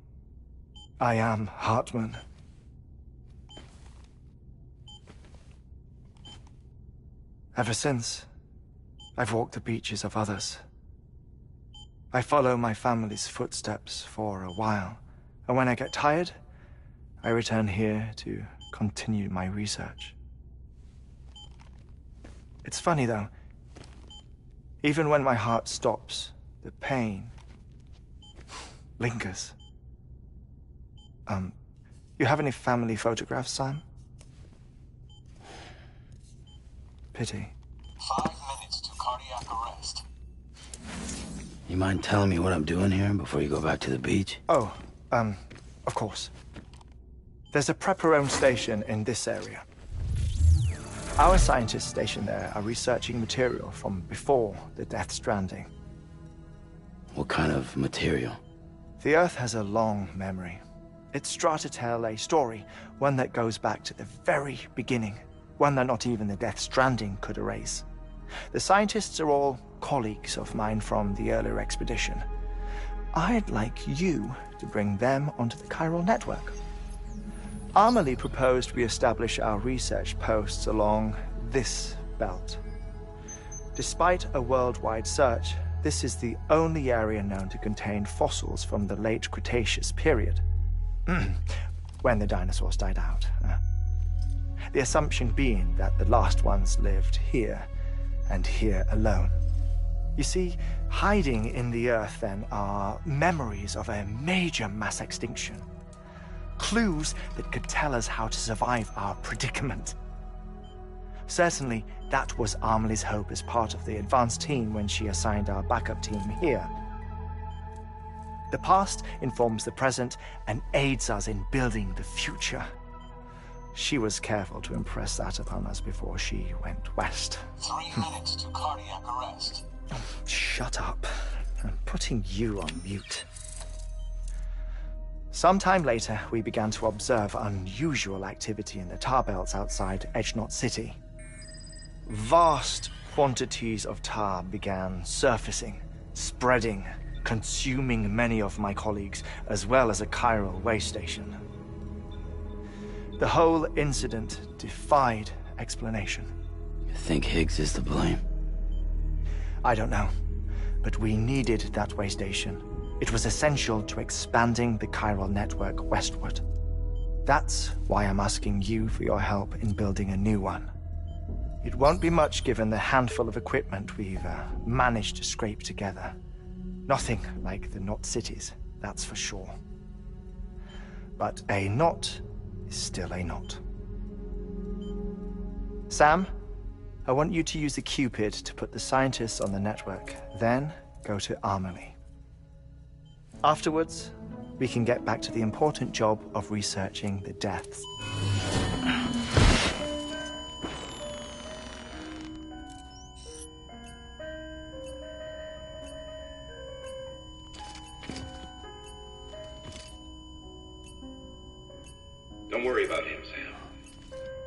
I am Hartman. Ever since, I've walked the beaches of others. I follow my family's footsteps for a while, and when I get tired, I return here to continue my research. It's funny, though. Even when my heart stops, the pain lingers. You have any family photographs, Sam? Pity. 5 minutes to cardiac arrest. You mind telling me what I'm doing here before you go back to the beach? Oh, of course. There's a Prepper-owned station in this area. Our scientists stationed there are researching material from before the Death Stranding. What kind of material? The Earth has a long memory. It's trying to tell a story, one that goes back to the very beginning, one that not even the Death Stranding could erase. The scientists are all colleagues of mine from the earlier expedition. I'd like you to bring them onto the chiral network. Amelie proposed we establish our research posts along this belt. Despite a worldwide search, this is the only area known to contain fossils from the late Cretaceous period, when the dinosaurs died out. The assumption being that the last ones lived here, and here alone. You see, hiding in the Earth, then, are memories of a major mass extinction. Clues that could tell us how to survive our predicament. Certainly, that was Amelie's hope as part of the advanced team when she assigned our backup team here. The past informs the present and aids us in building the future. She was careful to impress that upon us before she went west. 3 minutes to cardiac arrest. Shut up. I'm putting you on mute. Sometime later, we began to observe unusual activity in the tar belts outside Edgenot City. Vast quantities of tar began surfacing, spreading, consuming many of my colleagues, as well as a chiral way station. The whole incident defied explanation. You think Higgs is to blame? I don't know, but we needed that way station. It was essential to expanding the chiral network westward. That's why I'm asking you for your help in building a new one. It won't be much given the handful of equipment we've managed to scrape together. Nothing like the knot cities, that's for sure. But a knot is still a knot. Sam, I want you to use the Cupid to put the scientists on the network, then go to Amelie. Afterwards, we can get back to the important job of researching the deaths. Don't worry about him, Sam.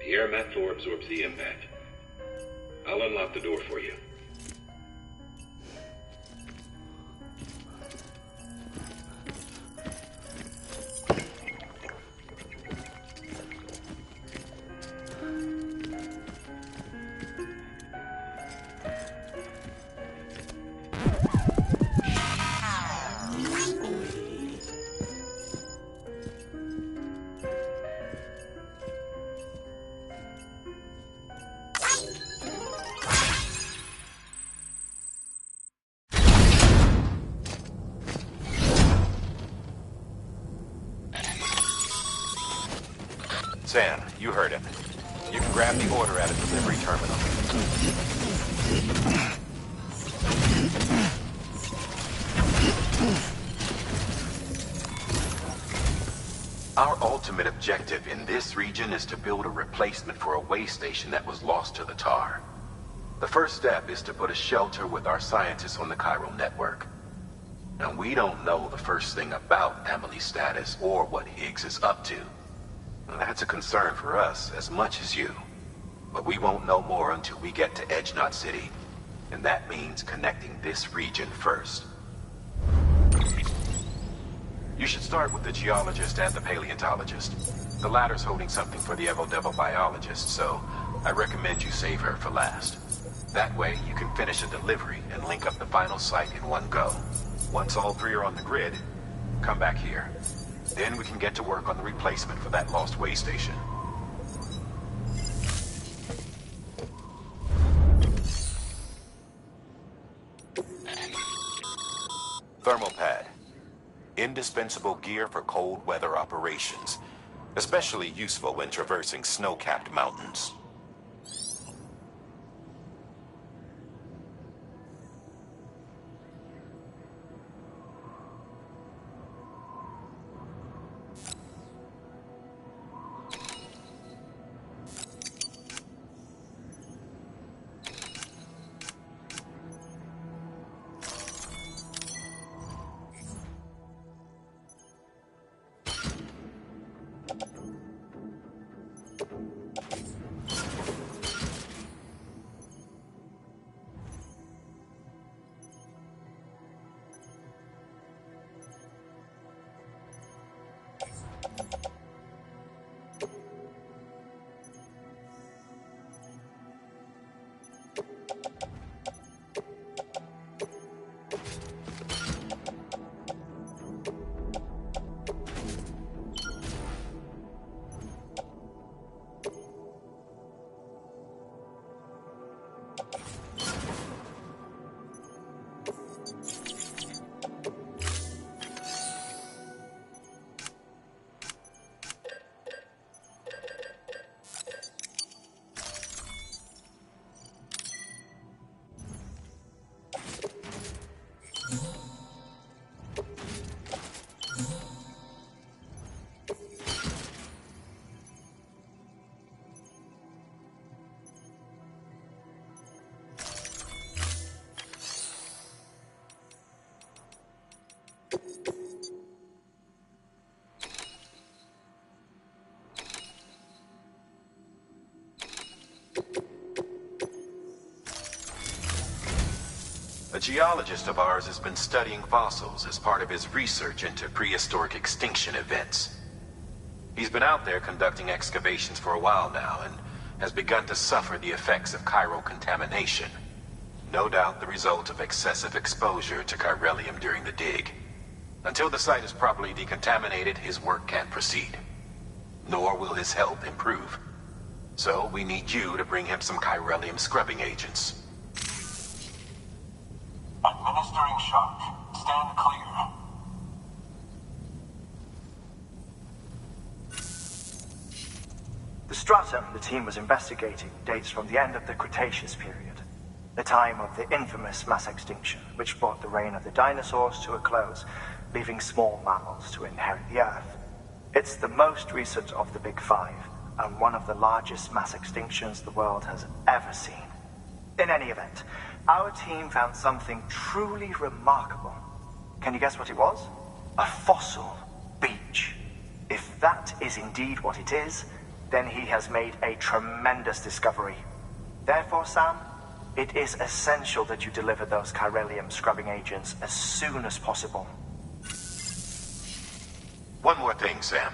The air mat floor absorbs the impact. I'll unlock the door for you. Sam, you heard him. You can grab the order at a delivery terminal. Our ultimate objective in this region is to build a replacement for a way station that was lost to the tar. The first step is to put a shelter with our scientists on the chiral network. Now, we don't know the first thing about Amelie's status or what Higgs is up to. That's a concern for us as much as you. But we won't know more until we get to Edgenot City. And that means connecting this region first. You should start with the geologist and the paleontologist. The latter's holding something for the Evo-Devo biologist, so I recommend you save her for last. That way, you can finish a delivery and link up the final site in one go. Once all three are on the grid, come back here. Then we can get to work on the replacement for that lost way station. Thermal pad. Indispensable gear for cold weather operations. Especially useful when traversing snow-capped mountains. A geologist of ours has been studying fossils as part of his research into prehistoric extinction events. He's been out there conducting excavations for a while now and has begun to suffer the effects of chiral contamination. No doubt the result of excessive exposure to chiralium during the dig. Until the site is properly decontaminated, his work can't proceed. Nor will his health improve. So we need you to bring him some chiralium scrubbing agents. Administering shock. Stand clear. The stratum the team was investigating dates from the end of the Cretaceous period, the time of the infamous mass extinction, which brought the reign of the dinosaurs to a close, leaving small mammals to inherit the Earth. It's the most recent of the Big Five, and one of the largest mass extinctions the world has ever seen. In any event, our team found something truly remarkable. Can you guess what it was? A fossil beach. If that is indeed what it is, then he has made a tremendous discovery. Therefore, Sam, it is essential that you deliver those chiralium scrubbing agents as soon as possible. One more thing, Sam.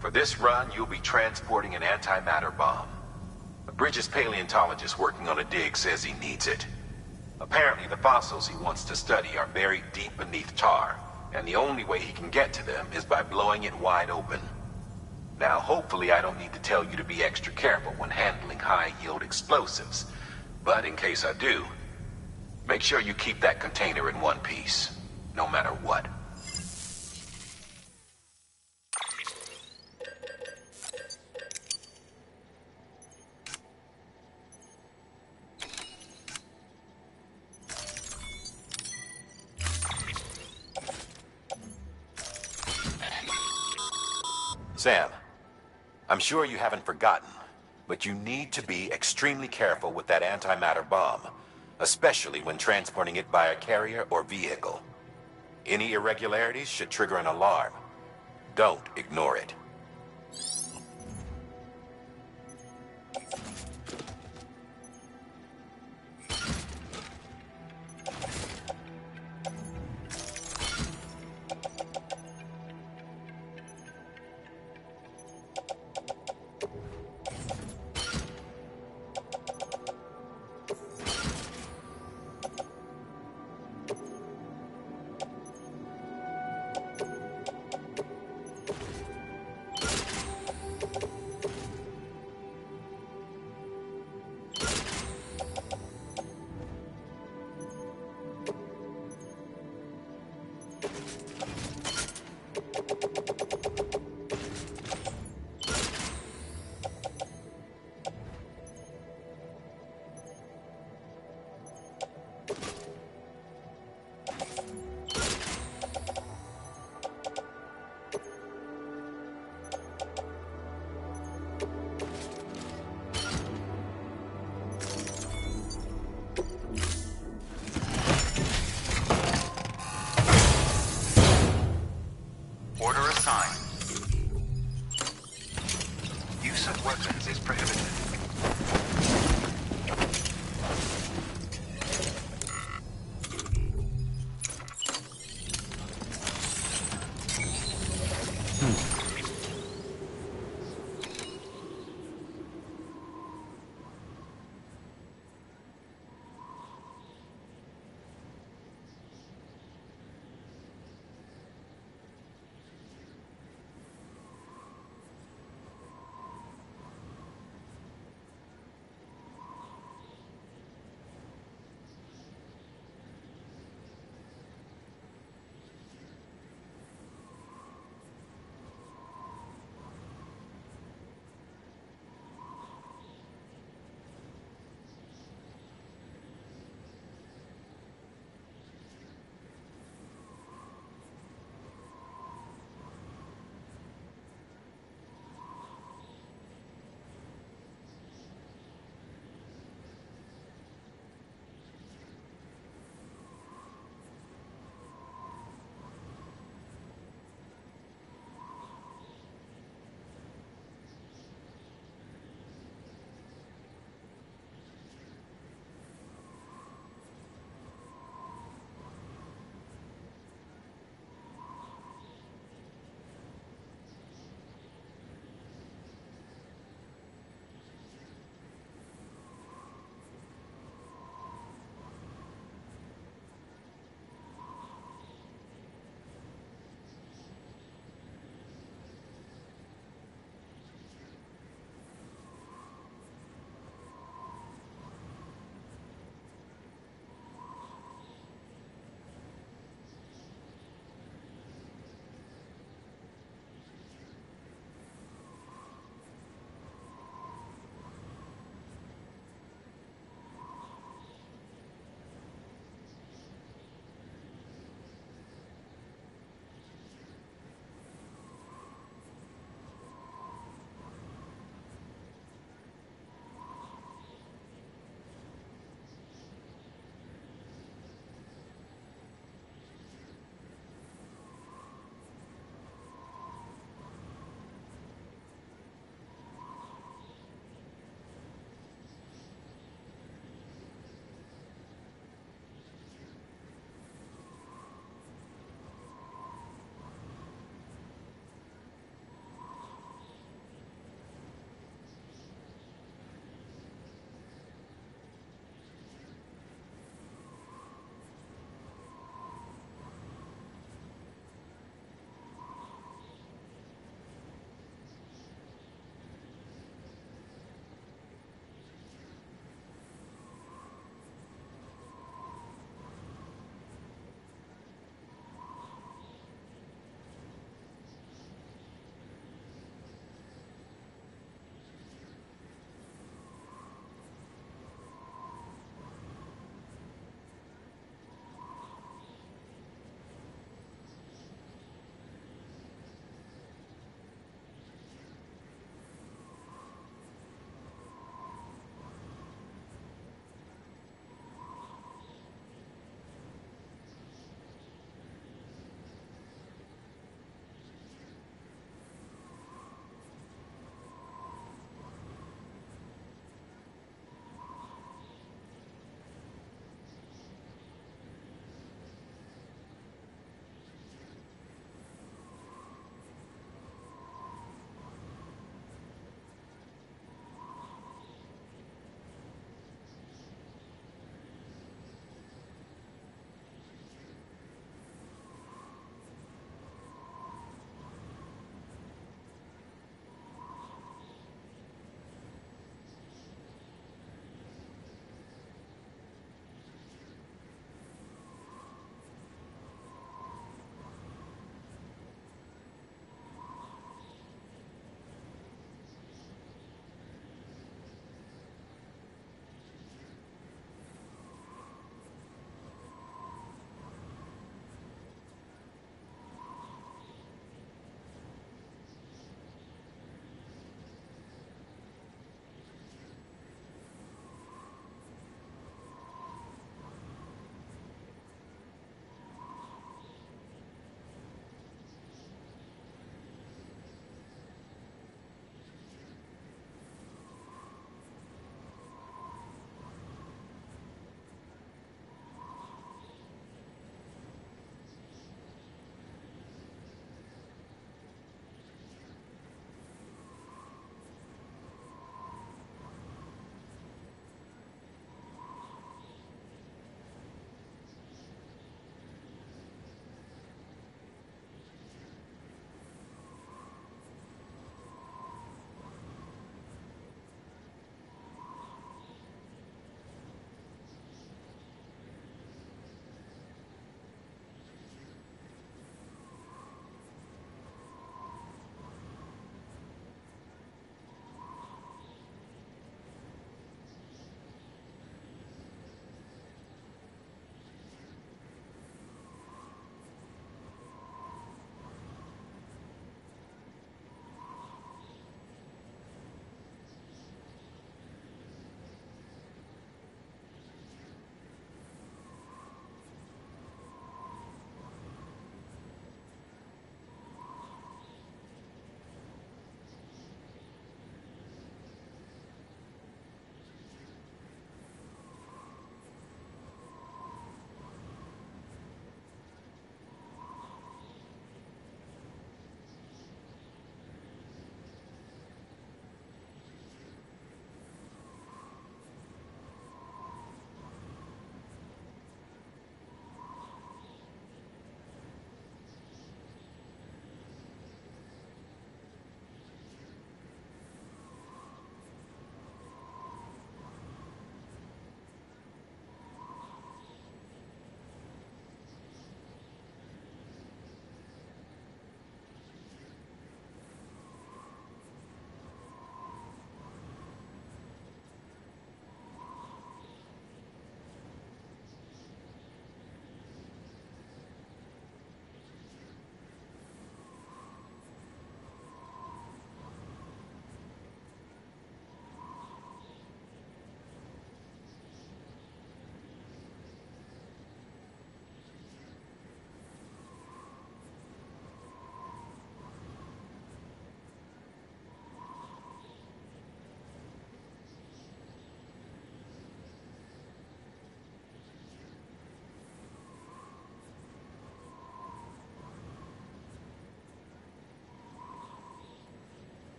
For this run, you'll be transporting an antimatter bomb. A Bridges paleontologist working on a dig says he needs it. Apparently, the fossils he wants to study are buried deep beneath tar, and the only way he can get to them is by blowing it wide open. Now, hopefully I don't need to tell you to be extra careful when handling high-yield explosives. But in case I do, make sure you keep that container in one piece, no matter what. Sam, I'm sure you haven't forgotten, but you need to be extremely careful with that antimatter bomb, especially when transporting it by a carrier or vehicle. Any irregularities should trigger an alarm. Don't ignore it. Order assigned. Use of weapons is prohibited.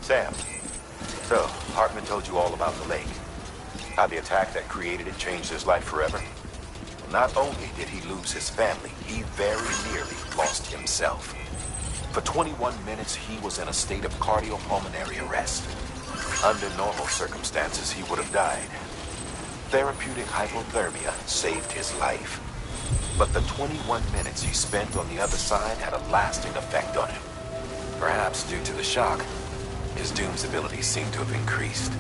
Sam, so Hartman told you all about the lake. How the attack that created it changed his life forever? Well, not only did he lose his family, he very nearly lost himself. For 21 minutes, he was in a state of cardiopulmonary arrest. Under normal circumstances, he would have died. Therapeutic hypothermia saved his life. But the 21 minutes he spent on the other side had a lasting effect on him. Perhaps due to the shock, his Doom's abilities seem to have increased.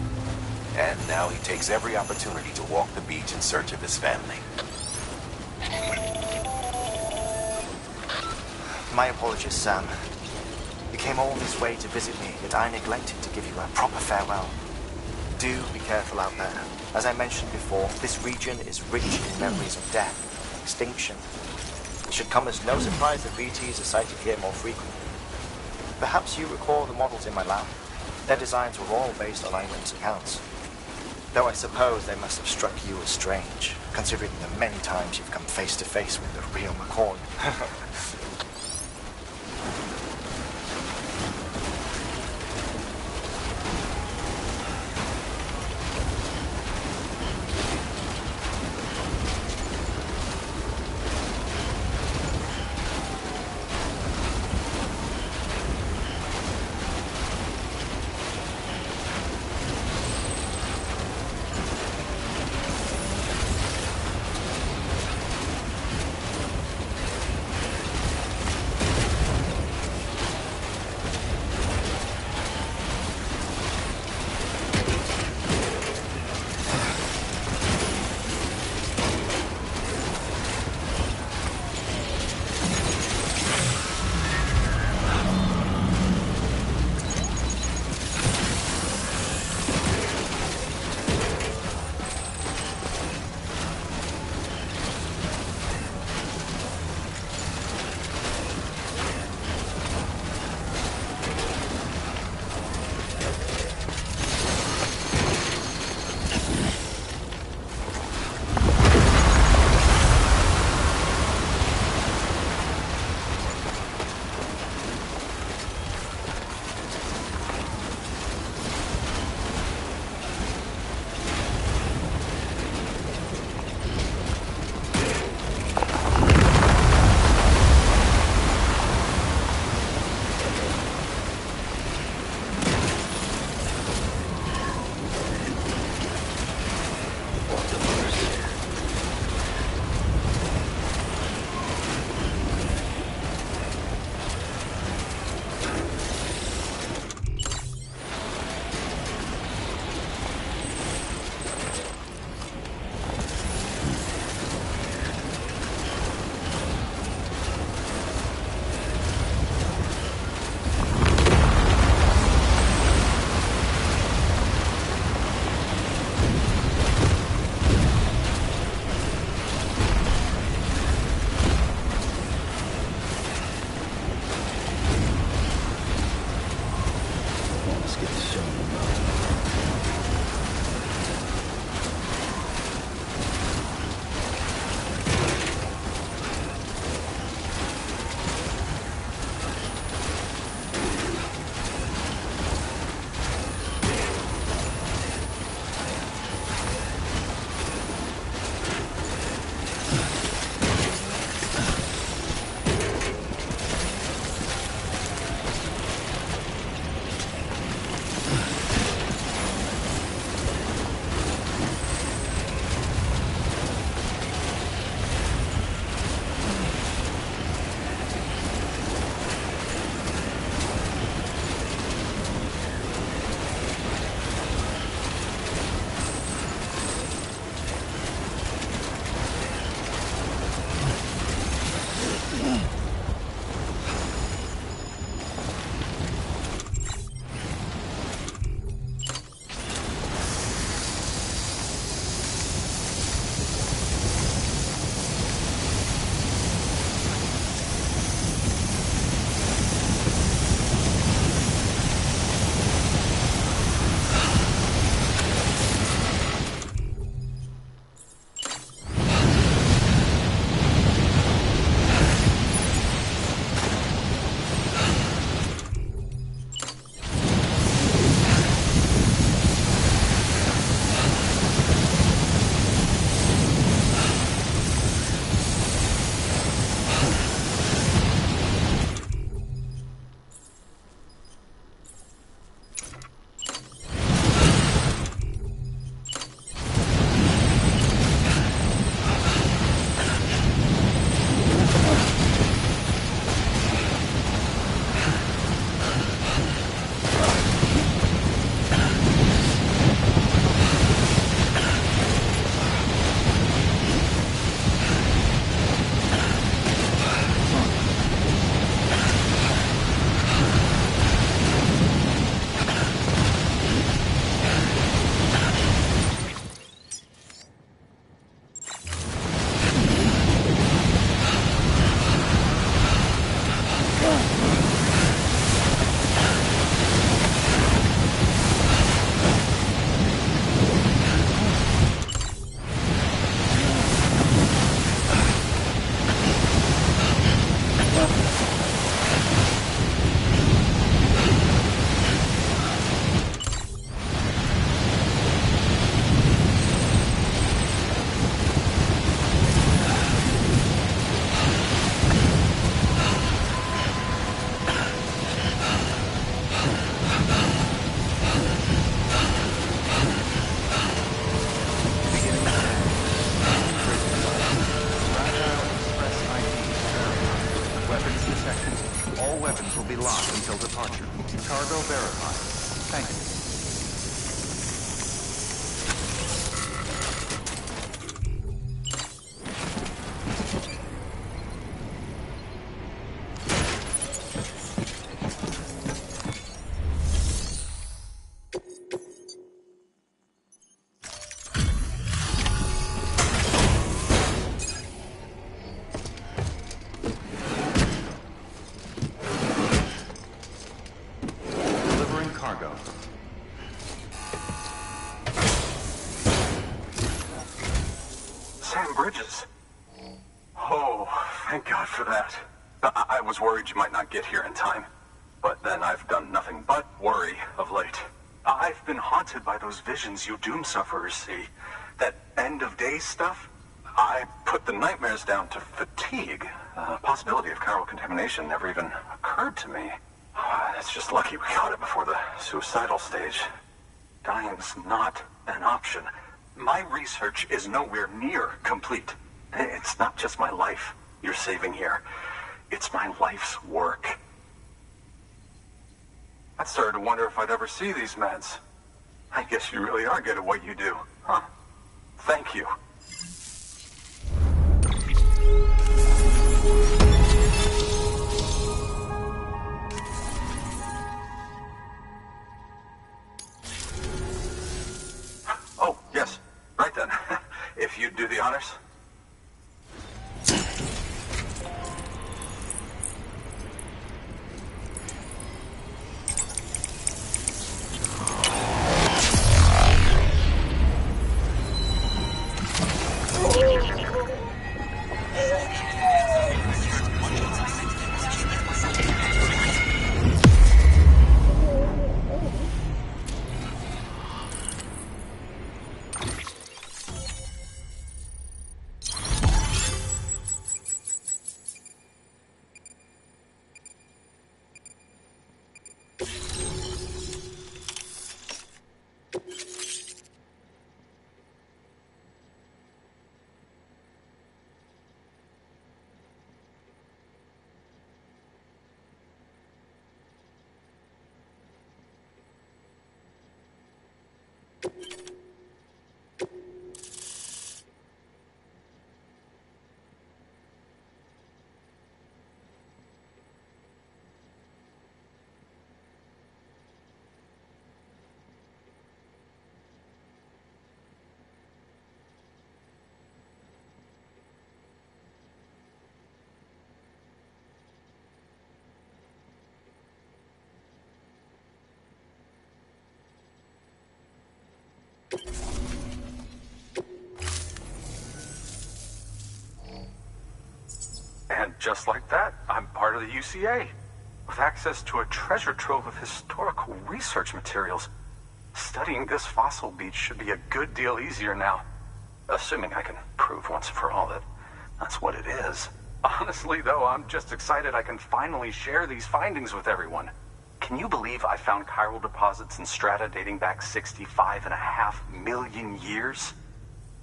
And now he takes every opportunity to walk the beach in search of his family. My apologies, Sam. You came all this way to visit me, yet I neglected to give you a proper farewell. Do be careful out there. As I mentioned before, this region is rich in memories of death and extinction. It should come as no surprise that VTs are sighted here more frequently. Perhaps you recall the models in my lab. Their designs were all based on eyewitness accounts. Though I suppose they must have struck you as strange, considering the many times you've come face to face with the real McCoy. weapons will be locked until departure. Cargo verified. Thank you. I was worried you might not get here in time, but then I've done nothing but worry of late. I've been haunted by those visions you doom sufferers see. That end of days stuff. I put the nightmares down to fatigue. The possibility of chiral contamination never even occurred to me. It's just lucky we caught it before the suicidal stage. Dying's not an option. My research is nowhere near complete. It's not just my life you're saving here. It's my life's work. I started to wonder if I'd ever see these meds. I guess you really are good at what you do, huh? Thank you. Oh, yes. Right then. If you'd do the honors. And just like that, I'm part of the UCA, with access to a treasure trove of historical research materials. Studying this fossil beach should be a good deal easier now, assuming I can prove once for all that that's what it is. Honestly, though, I'm just excited I can finally share these findings with everyone. Can you believe I found chiral deposits in strata dating back 65.5 million years?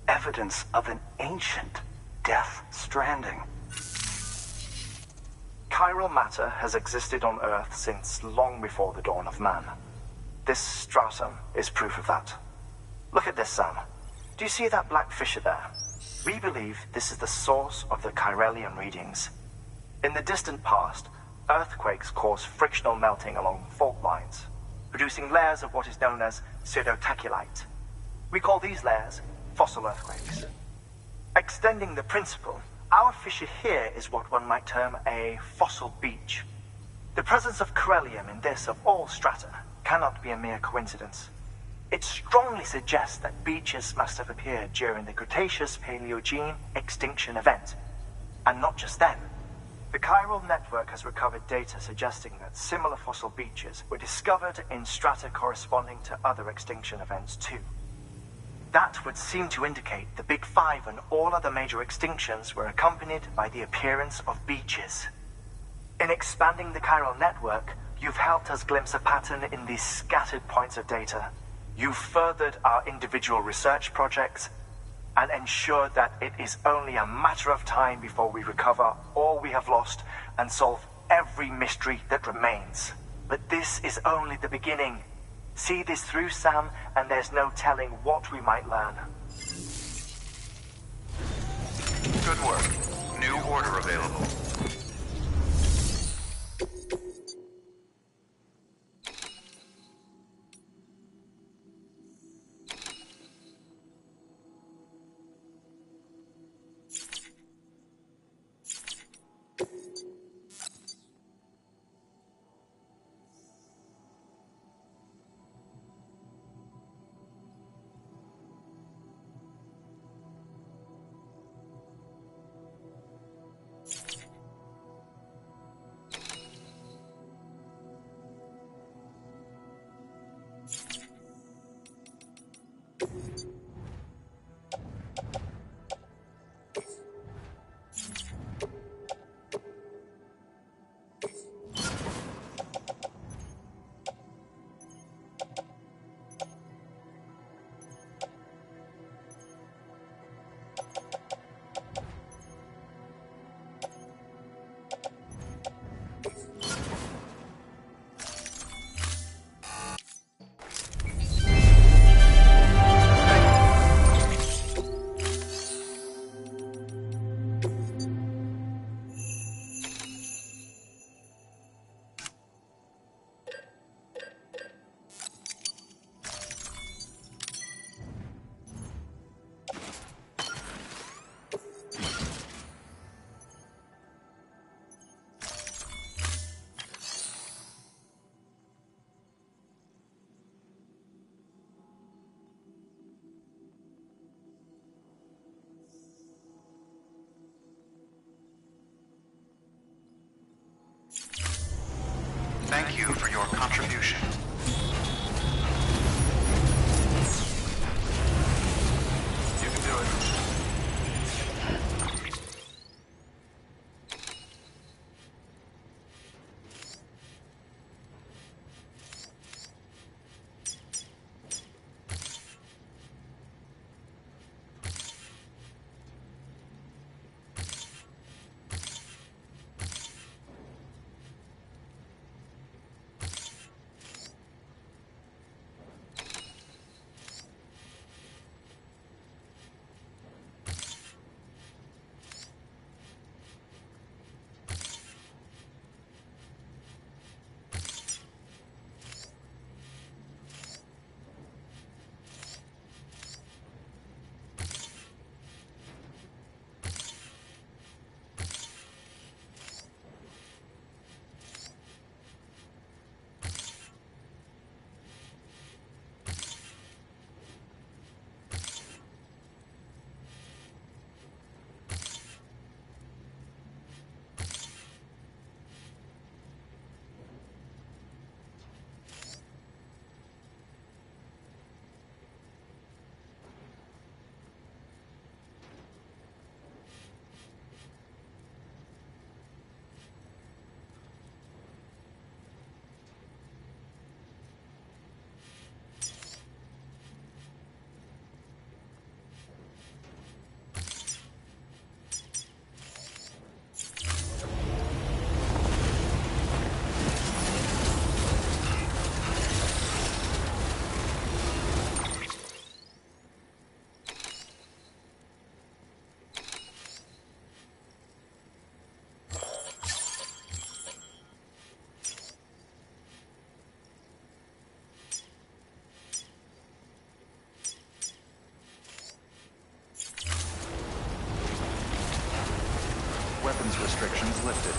Evidence of an ancient death stranding. Chiral matter has existed on Earth since long before the dawn of man. This stratum is proof of that. Look at this, Sam. Do you see that black fissure there? We believe this is the source of the Chiralian readings. In the distant past, earthquakes caused frictional melting along fault lines, producing layers of what is known as pseudotaculite. We call these layers fossil earthquakes. Extending the principle, our fissure here is what one might term a fossil beach. The presence of chiralium in this of all strata cannot be a mere coincidence. It strongly suggests that beaches must have appeared during the Cretaceous-Paleogene extinction event. And not just then. The chiral network has recovered data suggesting that similar fossil beaches were discovered in strata corresponding to other extinction events too. That would seem to indicate the Big Five and all other major extinctions were accompanied by the appearance of beaches. In expanding the chiral network, you've helped us glimpse a pattern in these scattered points of data. You've furthered our individual research projects and ensured that it is only a matter of time before we recover all we have lost and solve every mystery that remains. But this is only the beginning. See this through, Sam, and there's no telling what we might learn. Good work. New order available. Thank you for your contribution. You can do it. Weapons restrictions lifted.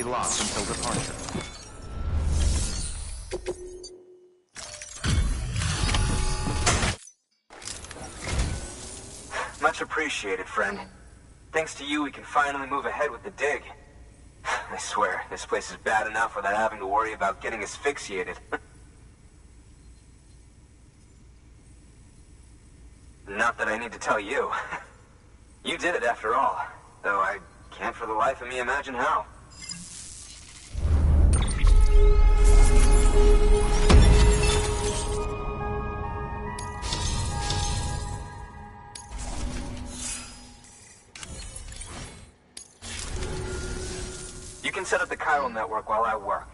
Locked until departure. Much appreciated, friend. Thanks to you, we can finally move ahead with the dig. I swear, this place is bad enough without having to worry about getting asphyxiated. Not that I need to tell you. You did it after all, though I can't for the life of me imagine how. You can set up the chiral network while I work.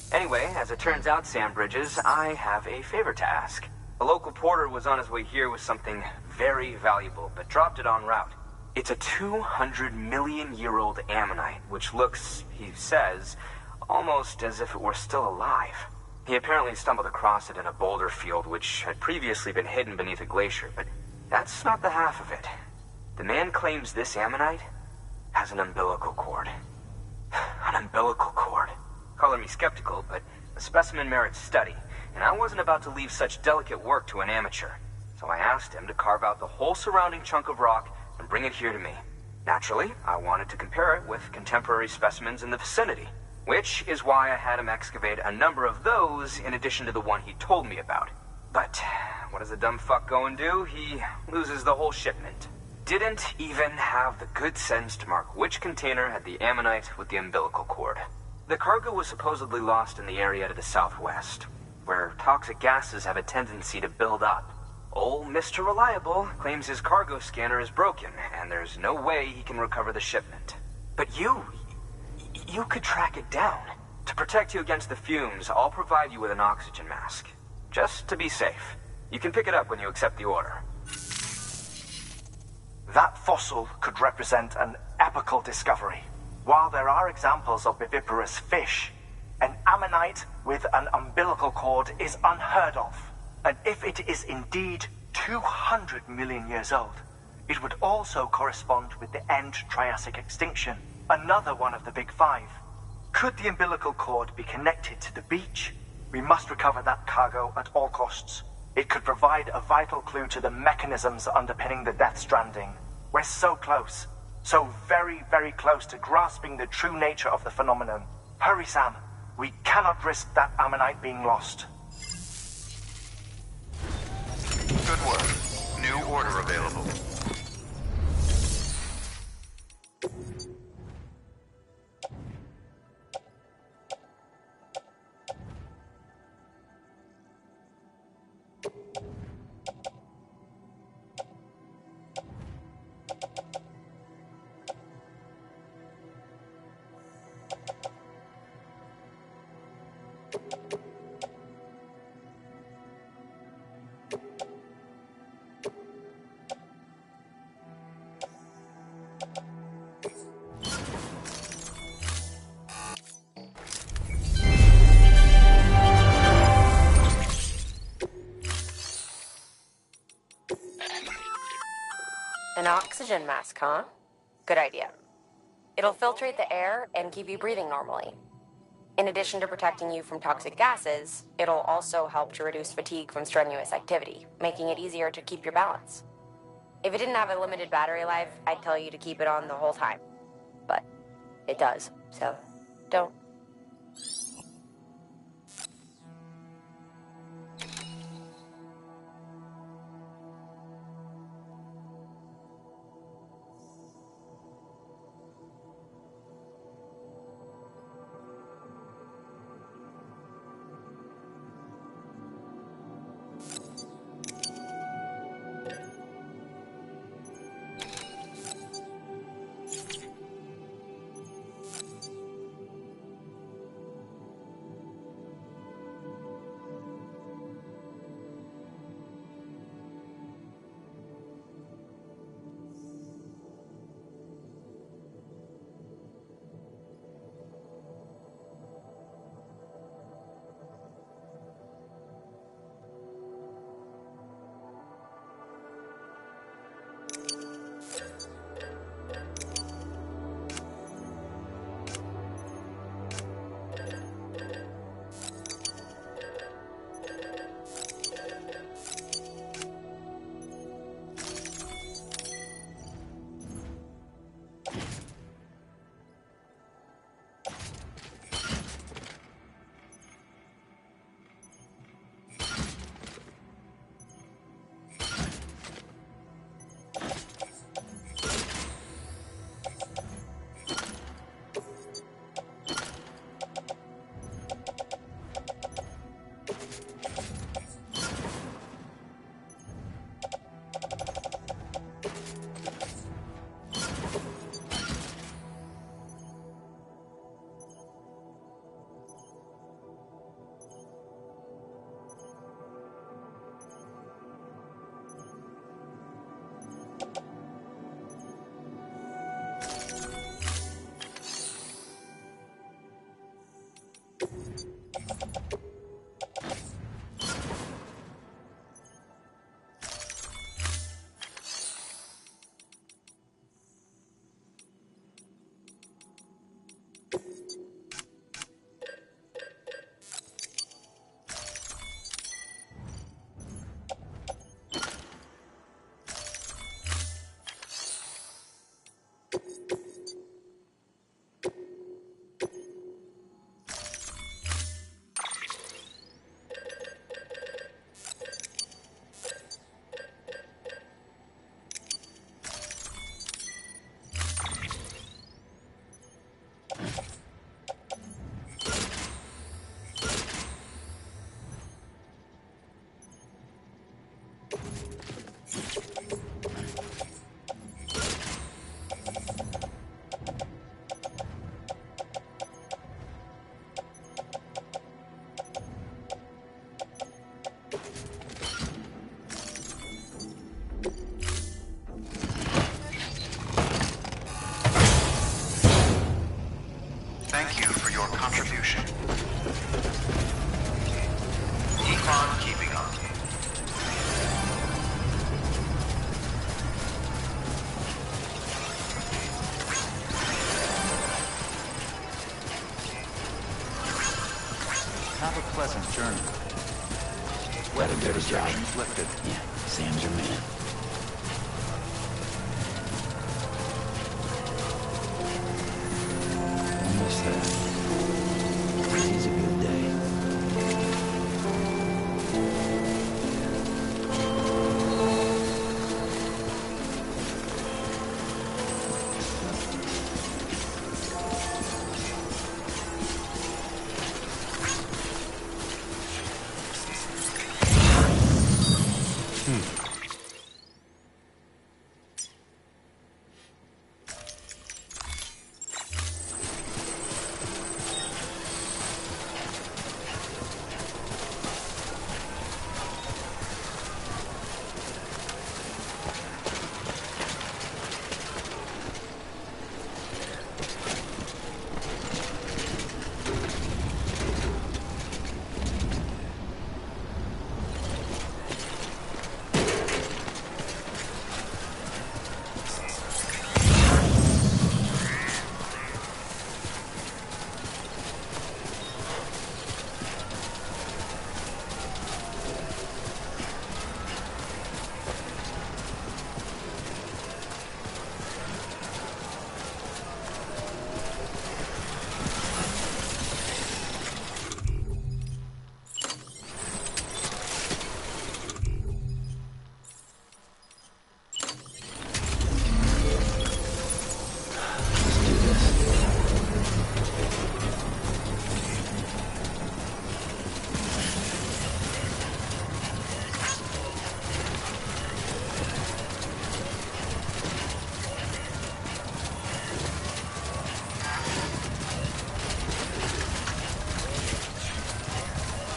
Anyway, as it turns out, Sam Bridges, I have a favor to ask. A local porter was on his way here with something very valuable, but dropped it en route. It's a 200-million-year-old ammonite, which looks, he says, almost as if it were still alive. He apparently stumbled across it in a boulder field, which had previously been hidden beneath a glacier, but that's not the half of it. The man claims this ammonite has an umbilical cord. An umbilical cord. Color me skeptical, but A specimen merits study, and I wasn't about to leave such delicate work to an amateur. So I asked him to carve out the whole surrounding chunk of rock and bring it here to me. Naturally, I wanted to compare it with contemporary specimens in the vicinity, which is why I had him excavate a number of those in addition to the one he told me about. But what does the dumb fuck go and do? He loses the whole shipment. Didn't even have the good sense to mark which container had the ammonite with the umbilical cord. The cargo was supposedly lost in the area to the southwest, where toxic gases have a tendency to build up. Old Mr. Reliable claims his cargo scanner is broken, and there's no way he can recover the shipment. But you could track it down. To protect you against the fumes, I'll provide you with an oxygen mask. Just to be safe. You can pick it up when you accept the order. That fossil could represent an epical discovery. While there are examples of viviparous fish, an ammonite with an umbilical cord is unheard of. And if it is indeed 200 million years old, it would also correspond with the end Triassic extinction, another one of the big five. Could the umbilical cord be connected to the beach? We must recover that cargo at all costs. It could provide a vital clue to the mechanisms underpinning the Death Stranding. We're so close. So very, very close to grasping the true nature of the phenomenon. Hurry, Sam. We cannot risk that ammonite being lost. Good work. New order available. An oxygen mask, huh? Good idea. It'll filtrate the air and keep you breathing normally. In addition to protecting you from toxic gases, it'll also help to reduce fatigue from strenuous activity, making it easier to keep your balance. If it didn't have a limited battery life, I'd tell you to keep it on the whole time. But it does, so don't. thank you for your contribution. Keep on keeping on. Have a pleasant journey. Got a dirty job. Restrictions lifted. Yeah, Sam's your man. Almost there. Today's a good day.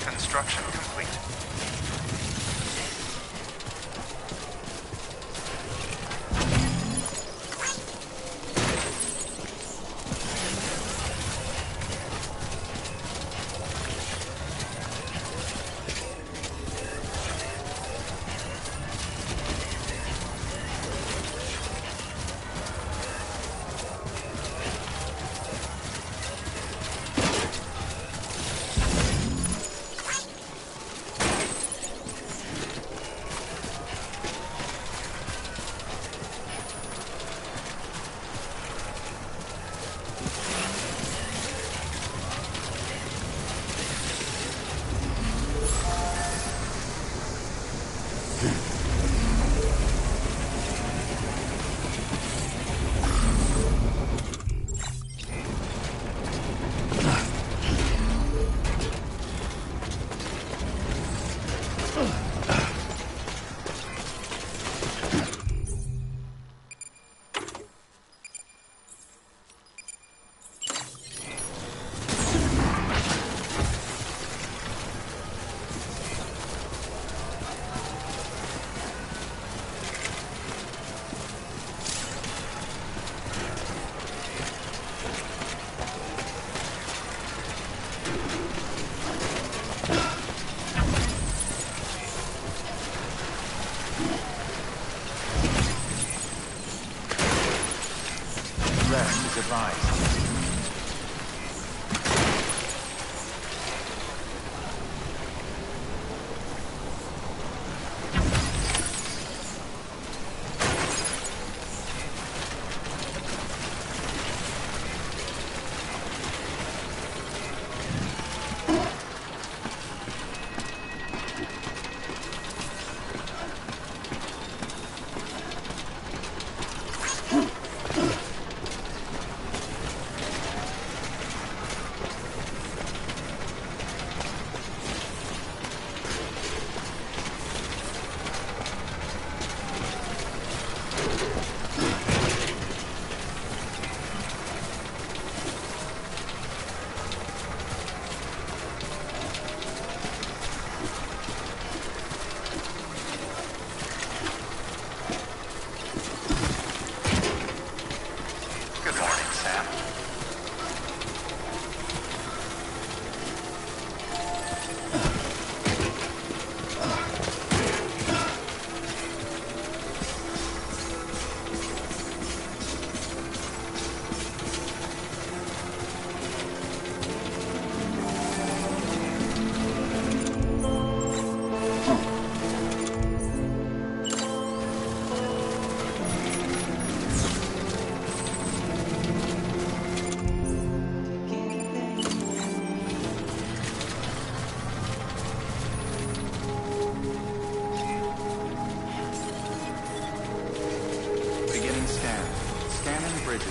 Construction complete.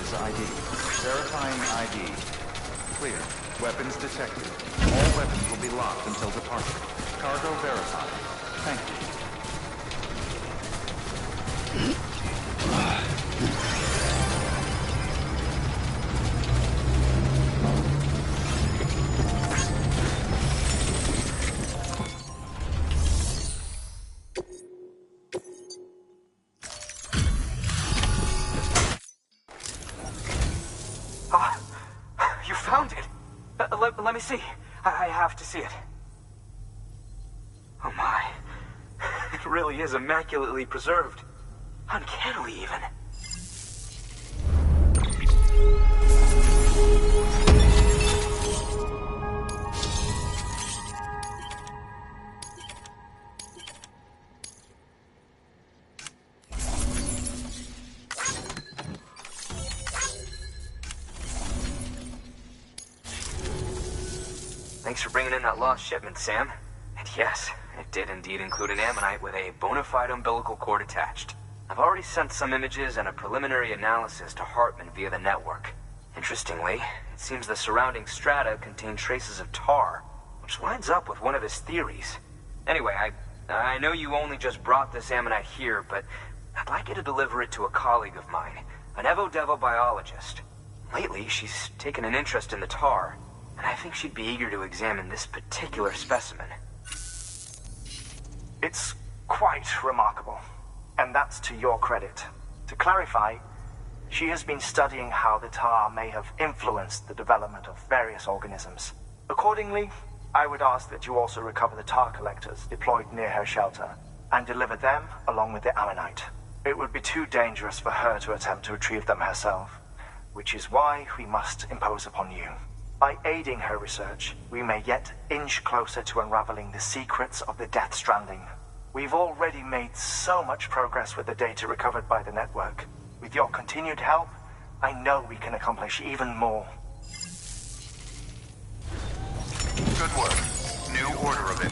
Bridges ID. Verifying ID. Clear. Weapons detected. All weapons will be locked until departure. Cargo verified. Thank you. You found it! Let me see. I have to see it. Oh my. It really is immaculately preserved. Uncannily, even. Thanks for bringing in that lost shipment, Sam. And yes, it did indeed include an ammonite with a bona fide umbilical cord attached. I've already sent some images and a preliminary analysis to Hartman via the network. Interestingly, it seems the surrounding strata contain traces of tar, which lines up with one of his theories. Anyway, I know you only just brought this ammonite here, but I'd like you to deliver it to a colleague of mine, an Evo-Devo biologist. Lately, she's taken an interest in the tar, and I think she'd be eager to examine this particular specimen. It's quite remarkable, and that's to your credit. To clarify, she has been studying how the tar may have influenced the development of various organisms. Accordingly, I would ask that you also recover the tar collectors deployed near her shelter, and deliver them along with the ammonite. It would be too dangerous for her to attempt to retrieve them herself, which is why we must impose upon you. By aiding her research, we may yet inch closer to unraveling the secrets of the Death Stranding. We've already made so much progress with the data recovered by the network. With your continued help, I know we can accomplish even more. Good work. New order of it.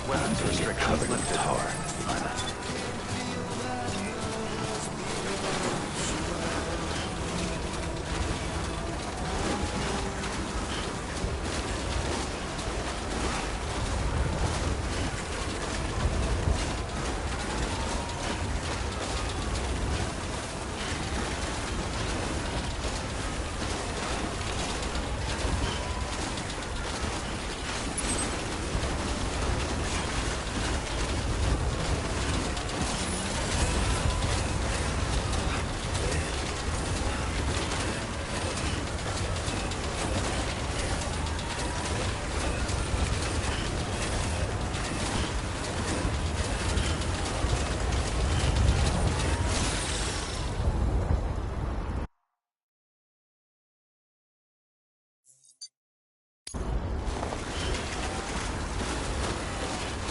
Weapons restrictions Covered in lifted. tar.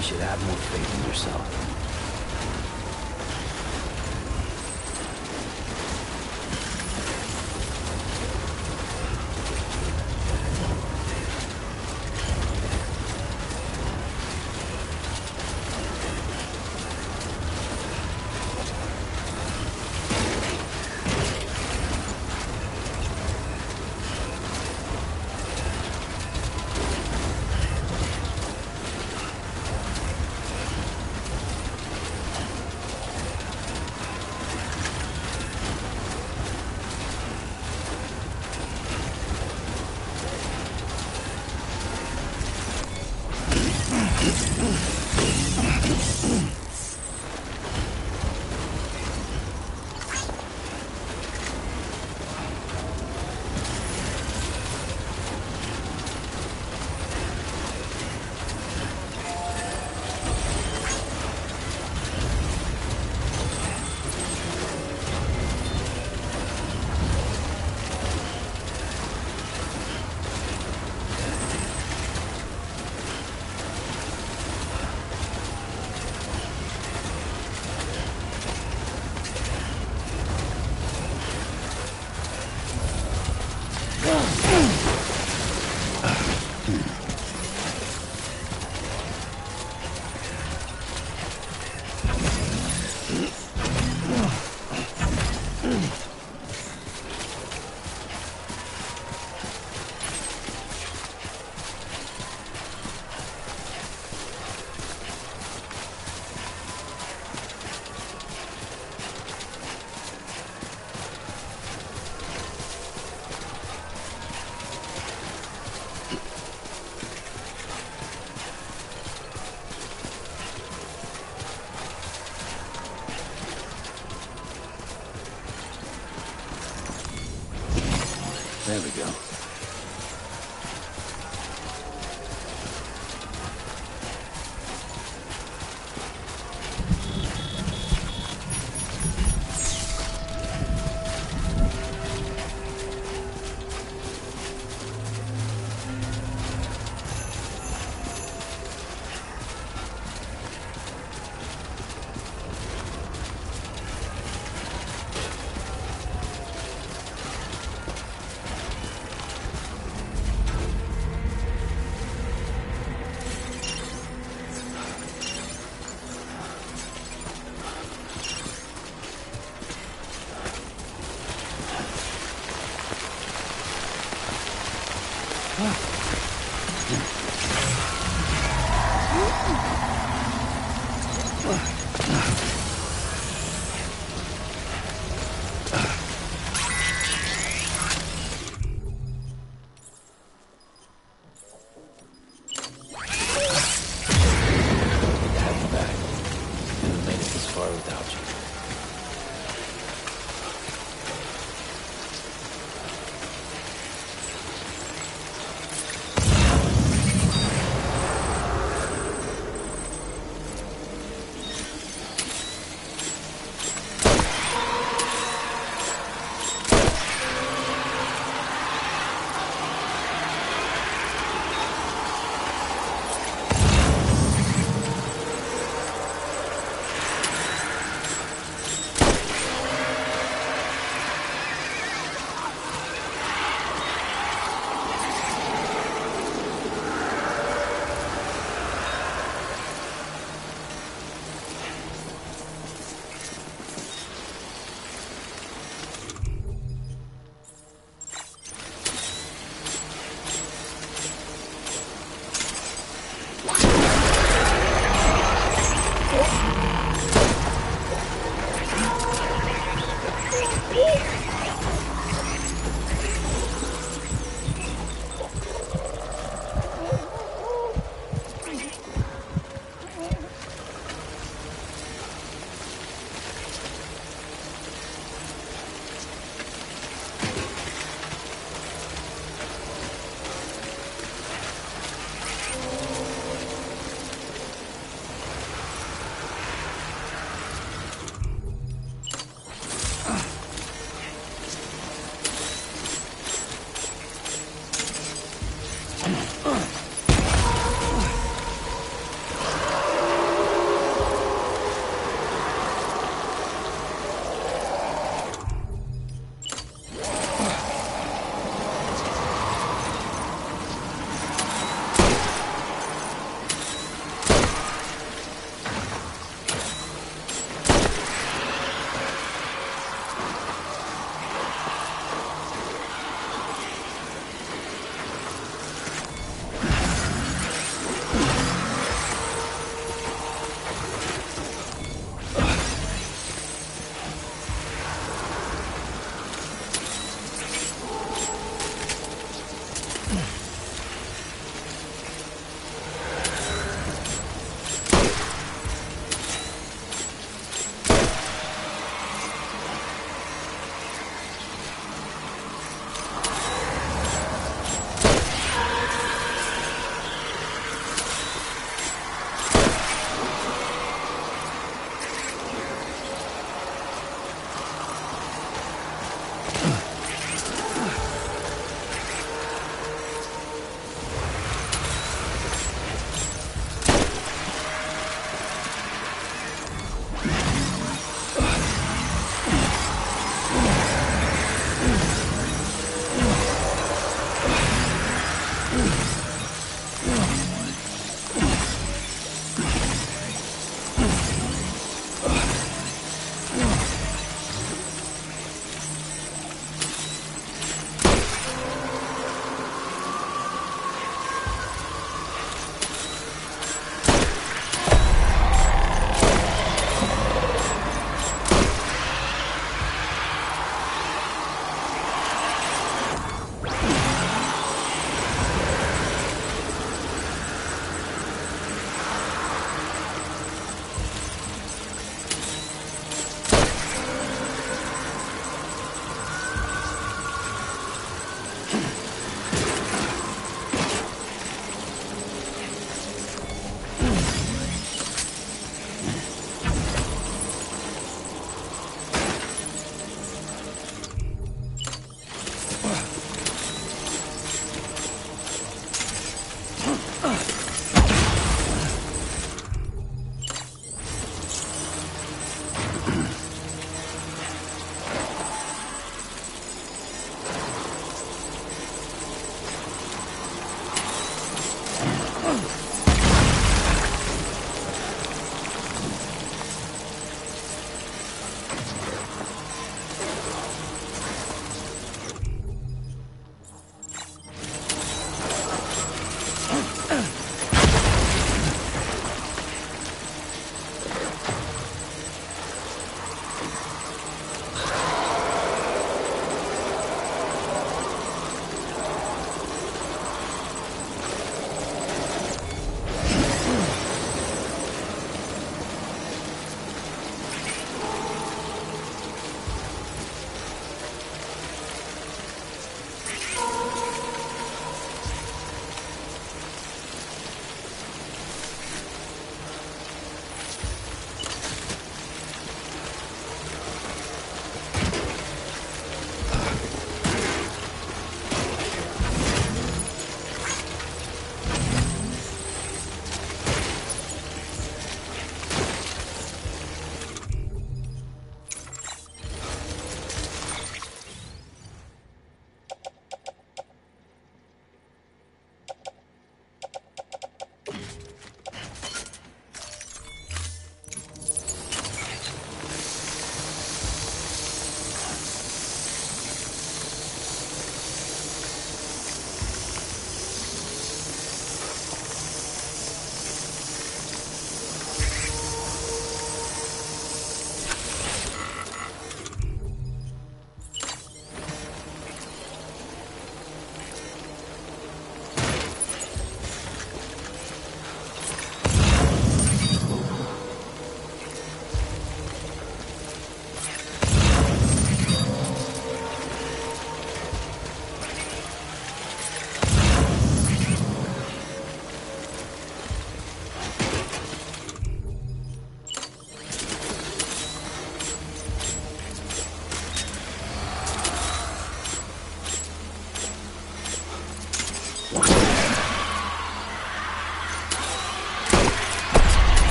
You should have more faith in yourself.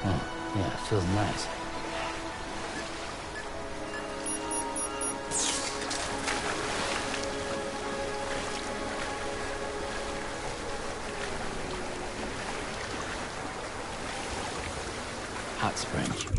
Oh, yeah, it feels nice. Hot spring.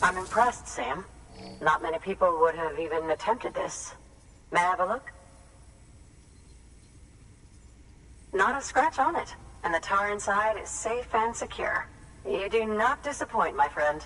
I'm impressed, Sam. Not many people would have even attempted this. May I have a look? Not a scratch on it, and the tar inside is safe and secure. You do not disappoint, my friend.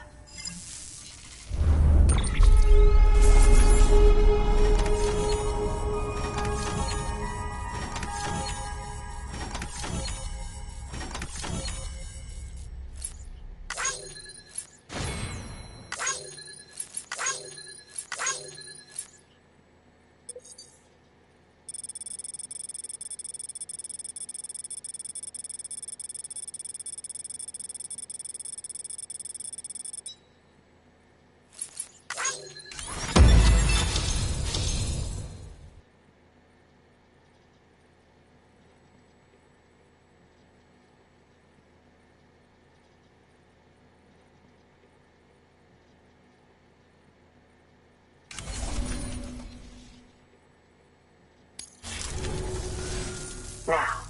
Now,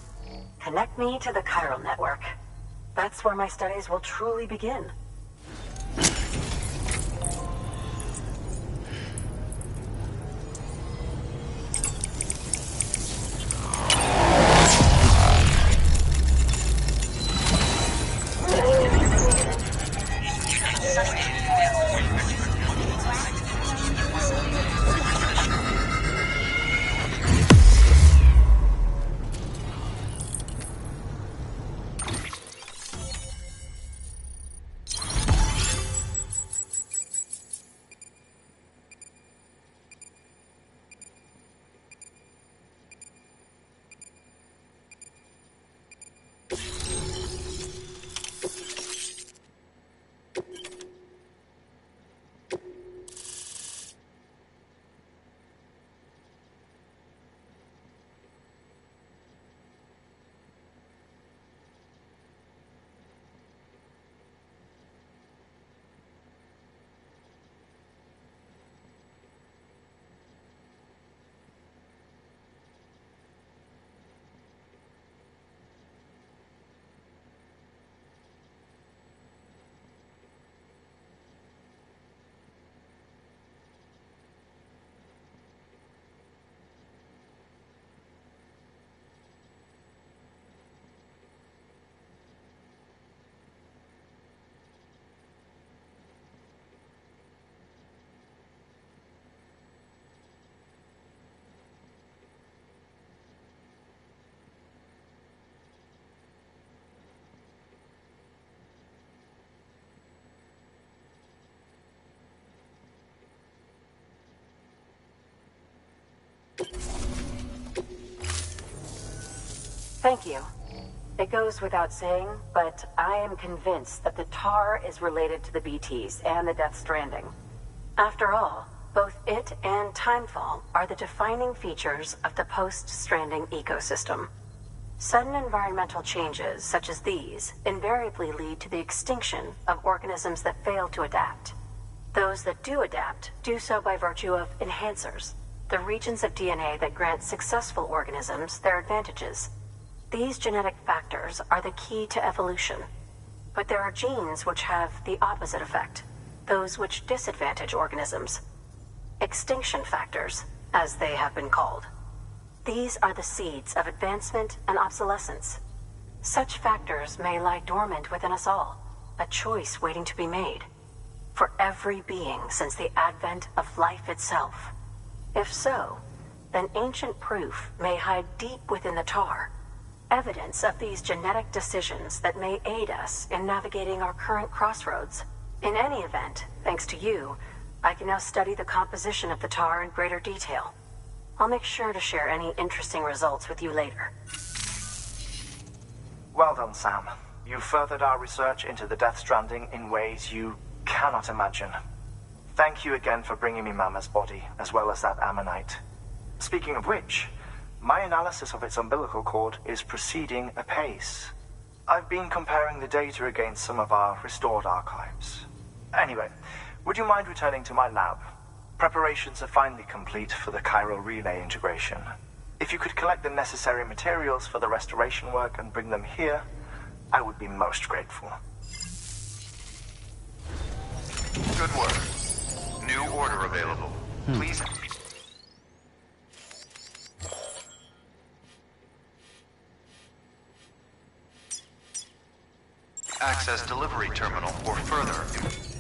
connect me to the chiral network. That's where my studies will truly begin. Thank you. It goes without saying, but I am convinced that the tar is related to the BTs and the Death Stranding. After all, both it and Timefall are the defining features of the post-Stranding ecosystem. Sudden environmental changes such as these invariably lead to the extinction of organisms that fail to adapt. Those that do adapt do so by virtue of enhancers, the regions of DNA that grant successful organisms their advantages. These genetic factors are the key to evolution. But there are genes which have the opposite effect, those which disadvantage organisms. Extinction factors, as they have been called. These are the seeds of advancement and obsolescence. Such factors may lie dormant within us all, a choice waiting to be made. For every being since the advent of life itself. If so, then ancient proof may hide deep within the tar, evidence of these genetic decisions that may aid us in navigating our current crossroads. In any event, thanks to you, I can now study the composition of the tar in greater detail. I'll make sure to share any interesting results with you later. Well done, Sam. You furthered our research into the Death Stranding in ways you cannot imagine. Thank you again for bringing me Mama's body, as well as that ammonite. Speaking of which, my analysis of its umbilical cord is proceeding apace. I've been comparing the data against some of our restored archives. Anyway, would you mind returning to my lab? Preparations are finally complete for the chiral relay integration. If you could collect the necessary materials for the restoration work and bring them here, I would be most grateful. Good work. New order available. Please... Access delivery terminal or further...